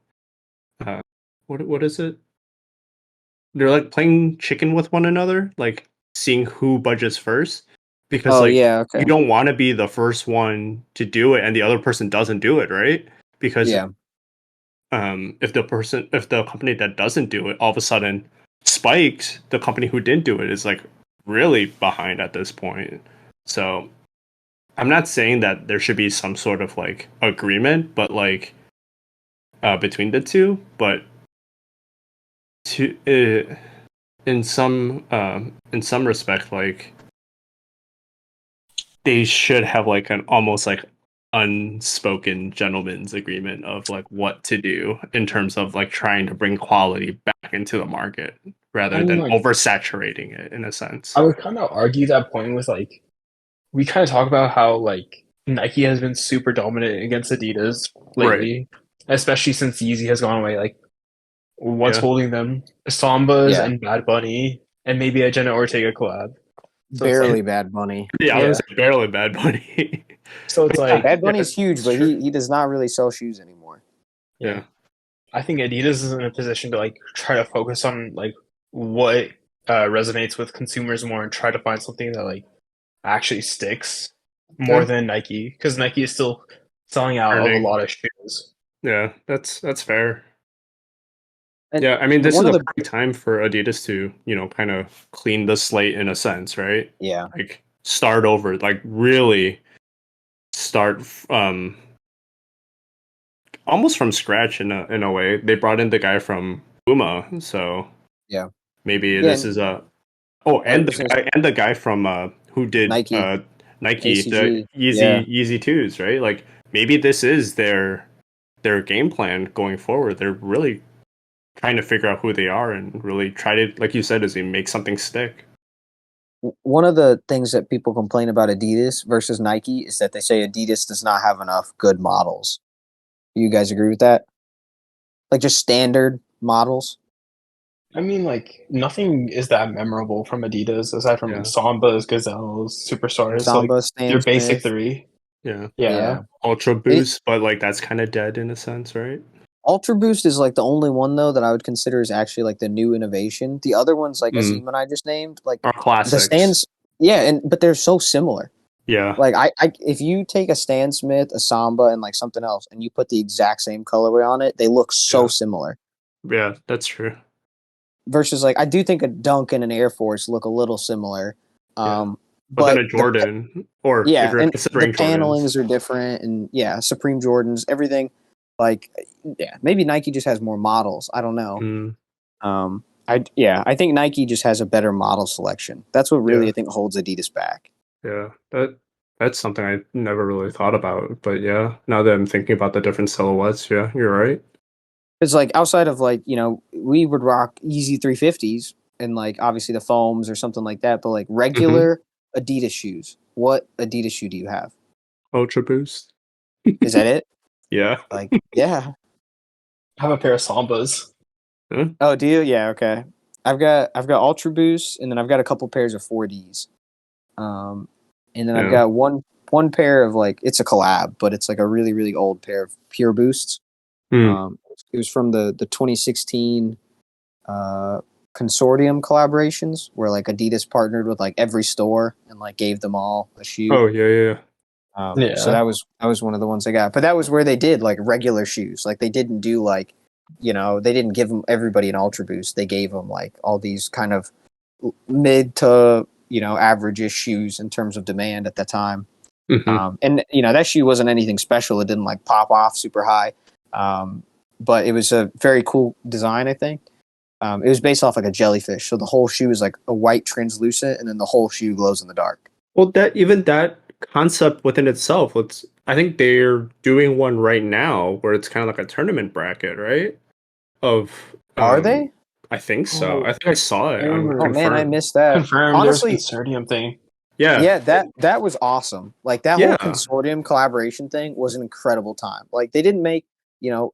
what is it? They're like playing chicken with one another, like seeing who budgets first because Oh like yeah, you okay, don't want to be the first one to do it and the other person doesn't do it, right? Because yeah. if the company that doesn't do it all of a sudden spiked, the company who didn't do it is like really behind at this point. So I'm not saying that there should be some sort of like agreement, but like between the two, but to in some respect, like they should have like an almost like unspoken gentleman's agreement of like what to do in terms of like trying to bring quality back into the market I rather mean, than like, oversaturating it in a sense. I would kind of argue that point with like, we kind of talk about how like Nike has been super dominant against Adidas Right. lately, especially since Yeezy has gone away. Like, what's Yeah. holding them? Sambas Yeah, and Bad Bunny, and maybe a Jenna Ortega collab. So it's barely like, Bad Bunny. Yeah, I was yeah. barely Bad Bunny. So it's But yeah, like, Bad yeah, Bunny's huge, it's but true. he does not really sell shoes anymore. yeah. Yeah. I think Adidas is in a position to like try to focus on like what resonates with consumers more and try to find something that like actually sticks more Yeah. than Nike because Nike is still selling out of a Earning. lot of shoes. Yeah, that's fair. And Yeah, I mean this one is of a the perfect time for Adidas to, kind of clean the slate in a sense, right? yeah, Like start over, like really start almost from scratch in a way. They brought in the guy from Puma, so yeah, maybe yeah. this And is a I was gonna say and the guy from who did Nike, Nike, the ACG. Yeah. Yeezy twos, right? Like maybe this is their game plan going forward. They're really trying to figure out who they are and really try to, like you said, is make something stick. One of the things that people complain about Adidas versus Nike is that they say Adidas does not have enough good models. Do you guys agree with that? Like just standard models? I mean, like nothing is that memorable from Adidas aside from like Yeah, Sambas, Gazelles, Superstars. So, like Samba, Stan their basic Smith. three. yeah. Yeah, Yeah. Ultra It, Boost, but like that's kind of dead in a sense, right? Ultra Boost is like the only one though that I would consider is actually like the new innovation. The other ones like Mm. Azeem and I just named, like Are the classics. stands, yeah, and but they're so similar. Yeah, Like I if you take a Stan Smith, a Samba, and like something else, and you put the exact same colorway on it, they look so yeah, similar. yeah. That's true. Versus like I do think a Dunk and an Air Force look a little similar, Yeah, but then but a Jordan, or if yeah, you're and the considering Jordans, panelings are different, and yeah, Supreme Jordans, everything. Like yeah, maybe Nike just has more models. I don't know. mm, I think Nike just has a better model selection. That's what really yeah, I think holds Adidas back. yeah. That That's something I never really thought about. But yeah, now that I'm thinking about the different silhouettes, yeah, you're right. It's like outside of like, we would rock easy 350s and like obviously the foams or something like that, but like Mm-hmm. regular Adidas shoes. What Adidas shoe do you have? Ultra Boost. Is that it? Yeah. Like, yeah. I have a pair of Sambas. Huh? Oh, do you? Yeah, okay. I've got Ultra Boost and then I've got a couple pairs of 4Ds. Um and then I've Yeah. got one pair of like it's a collab, but it's like a really, really old pair of Pure Boosts. Hmm. It was from the 2016 uh, consortium collaborations where like Adidas partnered with like every store and like gave them all a shoe. Oh yeah, yeah. So that was one of the ones I got, but that was where they did like regular shoes. Like they didn't do like, they didn't give them everybody an Ultra Boost. They gave them like all these kind of mid to average-ish shoes in terms of demand at the time. Mm-hmm. And that shoe wasn't anything special. It didn't like pop off super high, but it was a very cool design. I think it was based off like a jellyfish, so the whole shoe is like a white translucent, and then the whole shoe glows in the dark. Well, that concept within itself, I think they're doing one right now where it's kind of like a tournament bracket, right? Of Are they? I think so. Oh, I think I saw I it on remember. Oh man, I Confirm. missed that. Confirmed. There's a Honestly, consortium thing. Yeah. yeah, that was awesome. Like that whole Yeah. consortium collaboration thing was an incredible time. Like they didn't make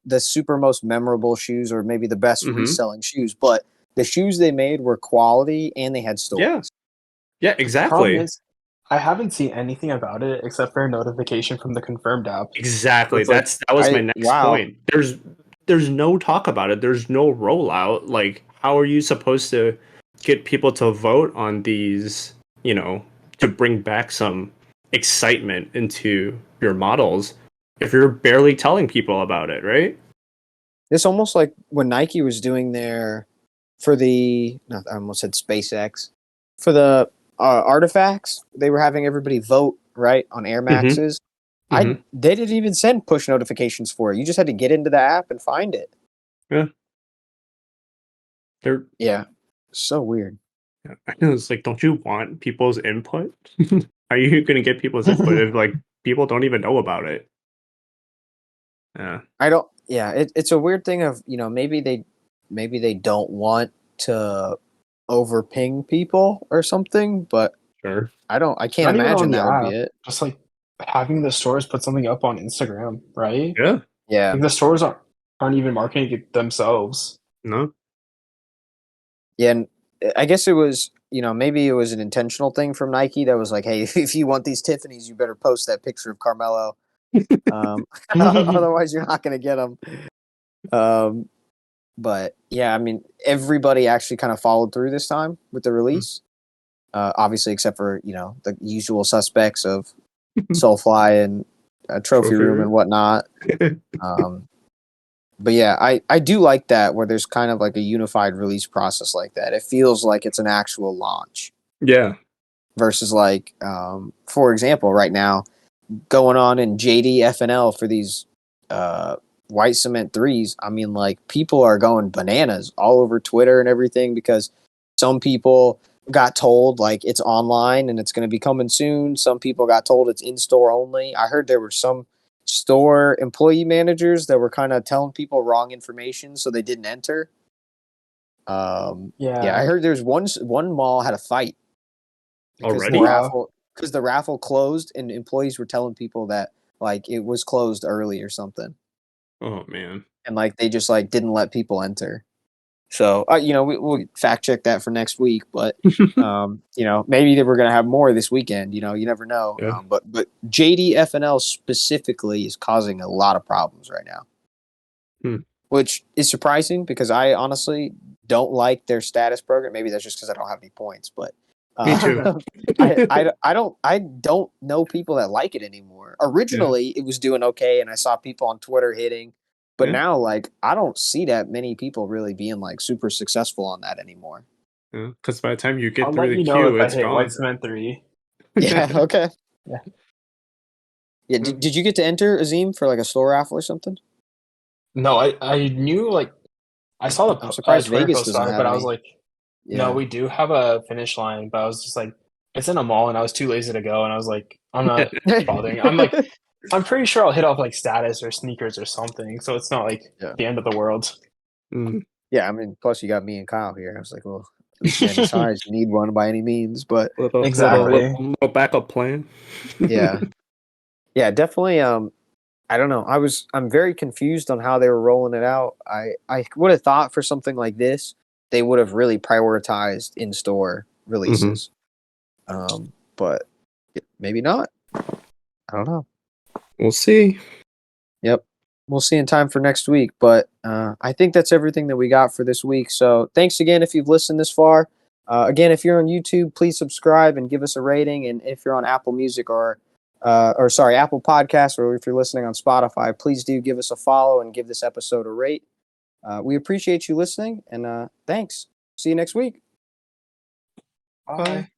the super most memorable shoes or maybe the best Mm-hmm. reselling shoes, but the shoes they made were quality and they had stories. Yeah. Yeah, The problem exactly. is, I haven't seen anything about it except for a notification from the Confirmed app. Exactly. It's like, That was my next wow. point. There's no talk about it. There's no rollout. Like, how are you supposed to get people to vote on these, to bring back some excitement into your models if you're barely telling people about it, right? It's almost like when Nike was doing for the, no, I almost said SpaceX, for the artifacts, they were having everybody vote, right, on Air Mm-hmm. Maxes. Mm-hmm. They didn't even send push notifications for it. You just had to get into the app and find it. Yeah. They're Yeah. So weird. I know it's like, don't you want people's input? How are you gonna get people's input if like people don't even know about it? Yeah. It's a weird thing of, maybe they don't want to over ping people or something, but Sure. I can't not even on imagine the that would app. be it. Just like having the stores put something up on Instagram, right? Yeah. Yeah. Like the stores aren't even marketing it themselves. No. Yeah, and I guess it was, maybe it was an intentional thing from Nike that was like, hey, if you want these Tiffany's, you better post that picture of Carmelo. Otherwise, you're not going to get them. But yeah, I mean, everybody actually kind of followed through this time with the release. Obviously, except for the usual suspects of Soulfly and Trophy Room and whatnot. But yeah, I do like that where there's kind of like a unified release process like that. It feels like it's an actual launch. Yeah. Versus like, for example, right now going on in JD FNL for these white cement threes. I mean, like people are going bananas all over Twitter and everything because some people got told like it's online and it's going to be coming soon. Some people got told it's in store only. I heard there were some store employee managers that were kind of telling people wrong information so they didn't enter. Yeah, I heard there's one mall had a fight because Already? the raffle closed and employees were telling people that like it was closed early or something. Oh man. And like they just like didn't let people enter. So we'll fact check that for next week, but maybe we're gonna have more this weekend. You never know. Yeah. But JD FNL specifically is causing a lot of problems right now, which is surprising because I honestly don't like their status program. Maybe that's just because I don't have any points, but Me too. I don't know people that like it anymore. Originally, it was doing okay, and I saw people on Twitter hitting. But now, like, I don't see that many people really being like super successful on that anymore. Yeah, because by the time you get I'll through let the you know queue, if I it's hit gone. White Cement 3. Yeah. Okay. Yeah. Yeah. Did you get to enter Azeem for like a store raffle or something? No, I knew like I saw the I'm surprised Twitter Vegas post doesn't about it, have but I any. was like, Yeah. no, we do have a finish line, but I was just like, it's in a mall, and I was too lazy to go, and I was like, I'm not bothering. I'm like, I'm pretty sure I'll hit off like status or sneakers or something, so it's not like Yeah. the end of the world. Mm. Yeah, I mean, plus you got me and Kyle here. I was like, well, at least Manny size need one by any means, but Exactly. Little backup plan. yeah, yeah, definitely. I don't know. I'm very confused on how they were rolling it out. I would have thought for something like this, they would have really prioritized in-store releases. But maybe not. I don't know. We'll see. Yep. We'll see in time for next week. But I think that's everything that we got for this week. So thanks again if you've listened this far. Again, if you're on YouTube, please subscribe and give us a rating. And if you're on Apple Music or Apple Podcasts, or if you're listening on Spotify, please do give us a follow and give this episode a rate. We appreciate you listening, and thanks. See you next week. Bye.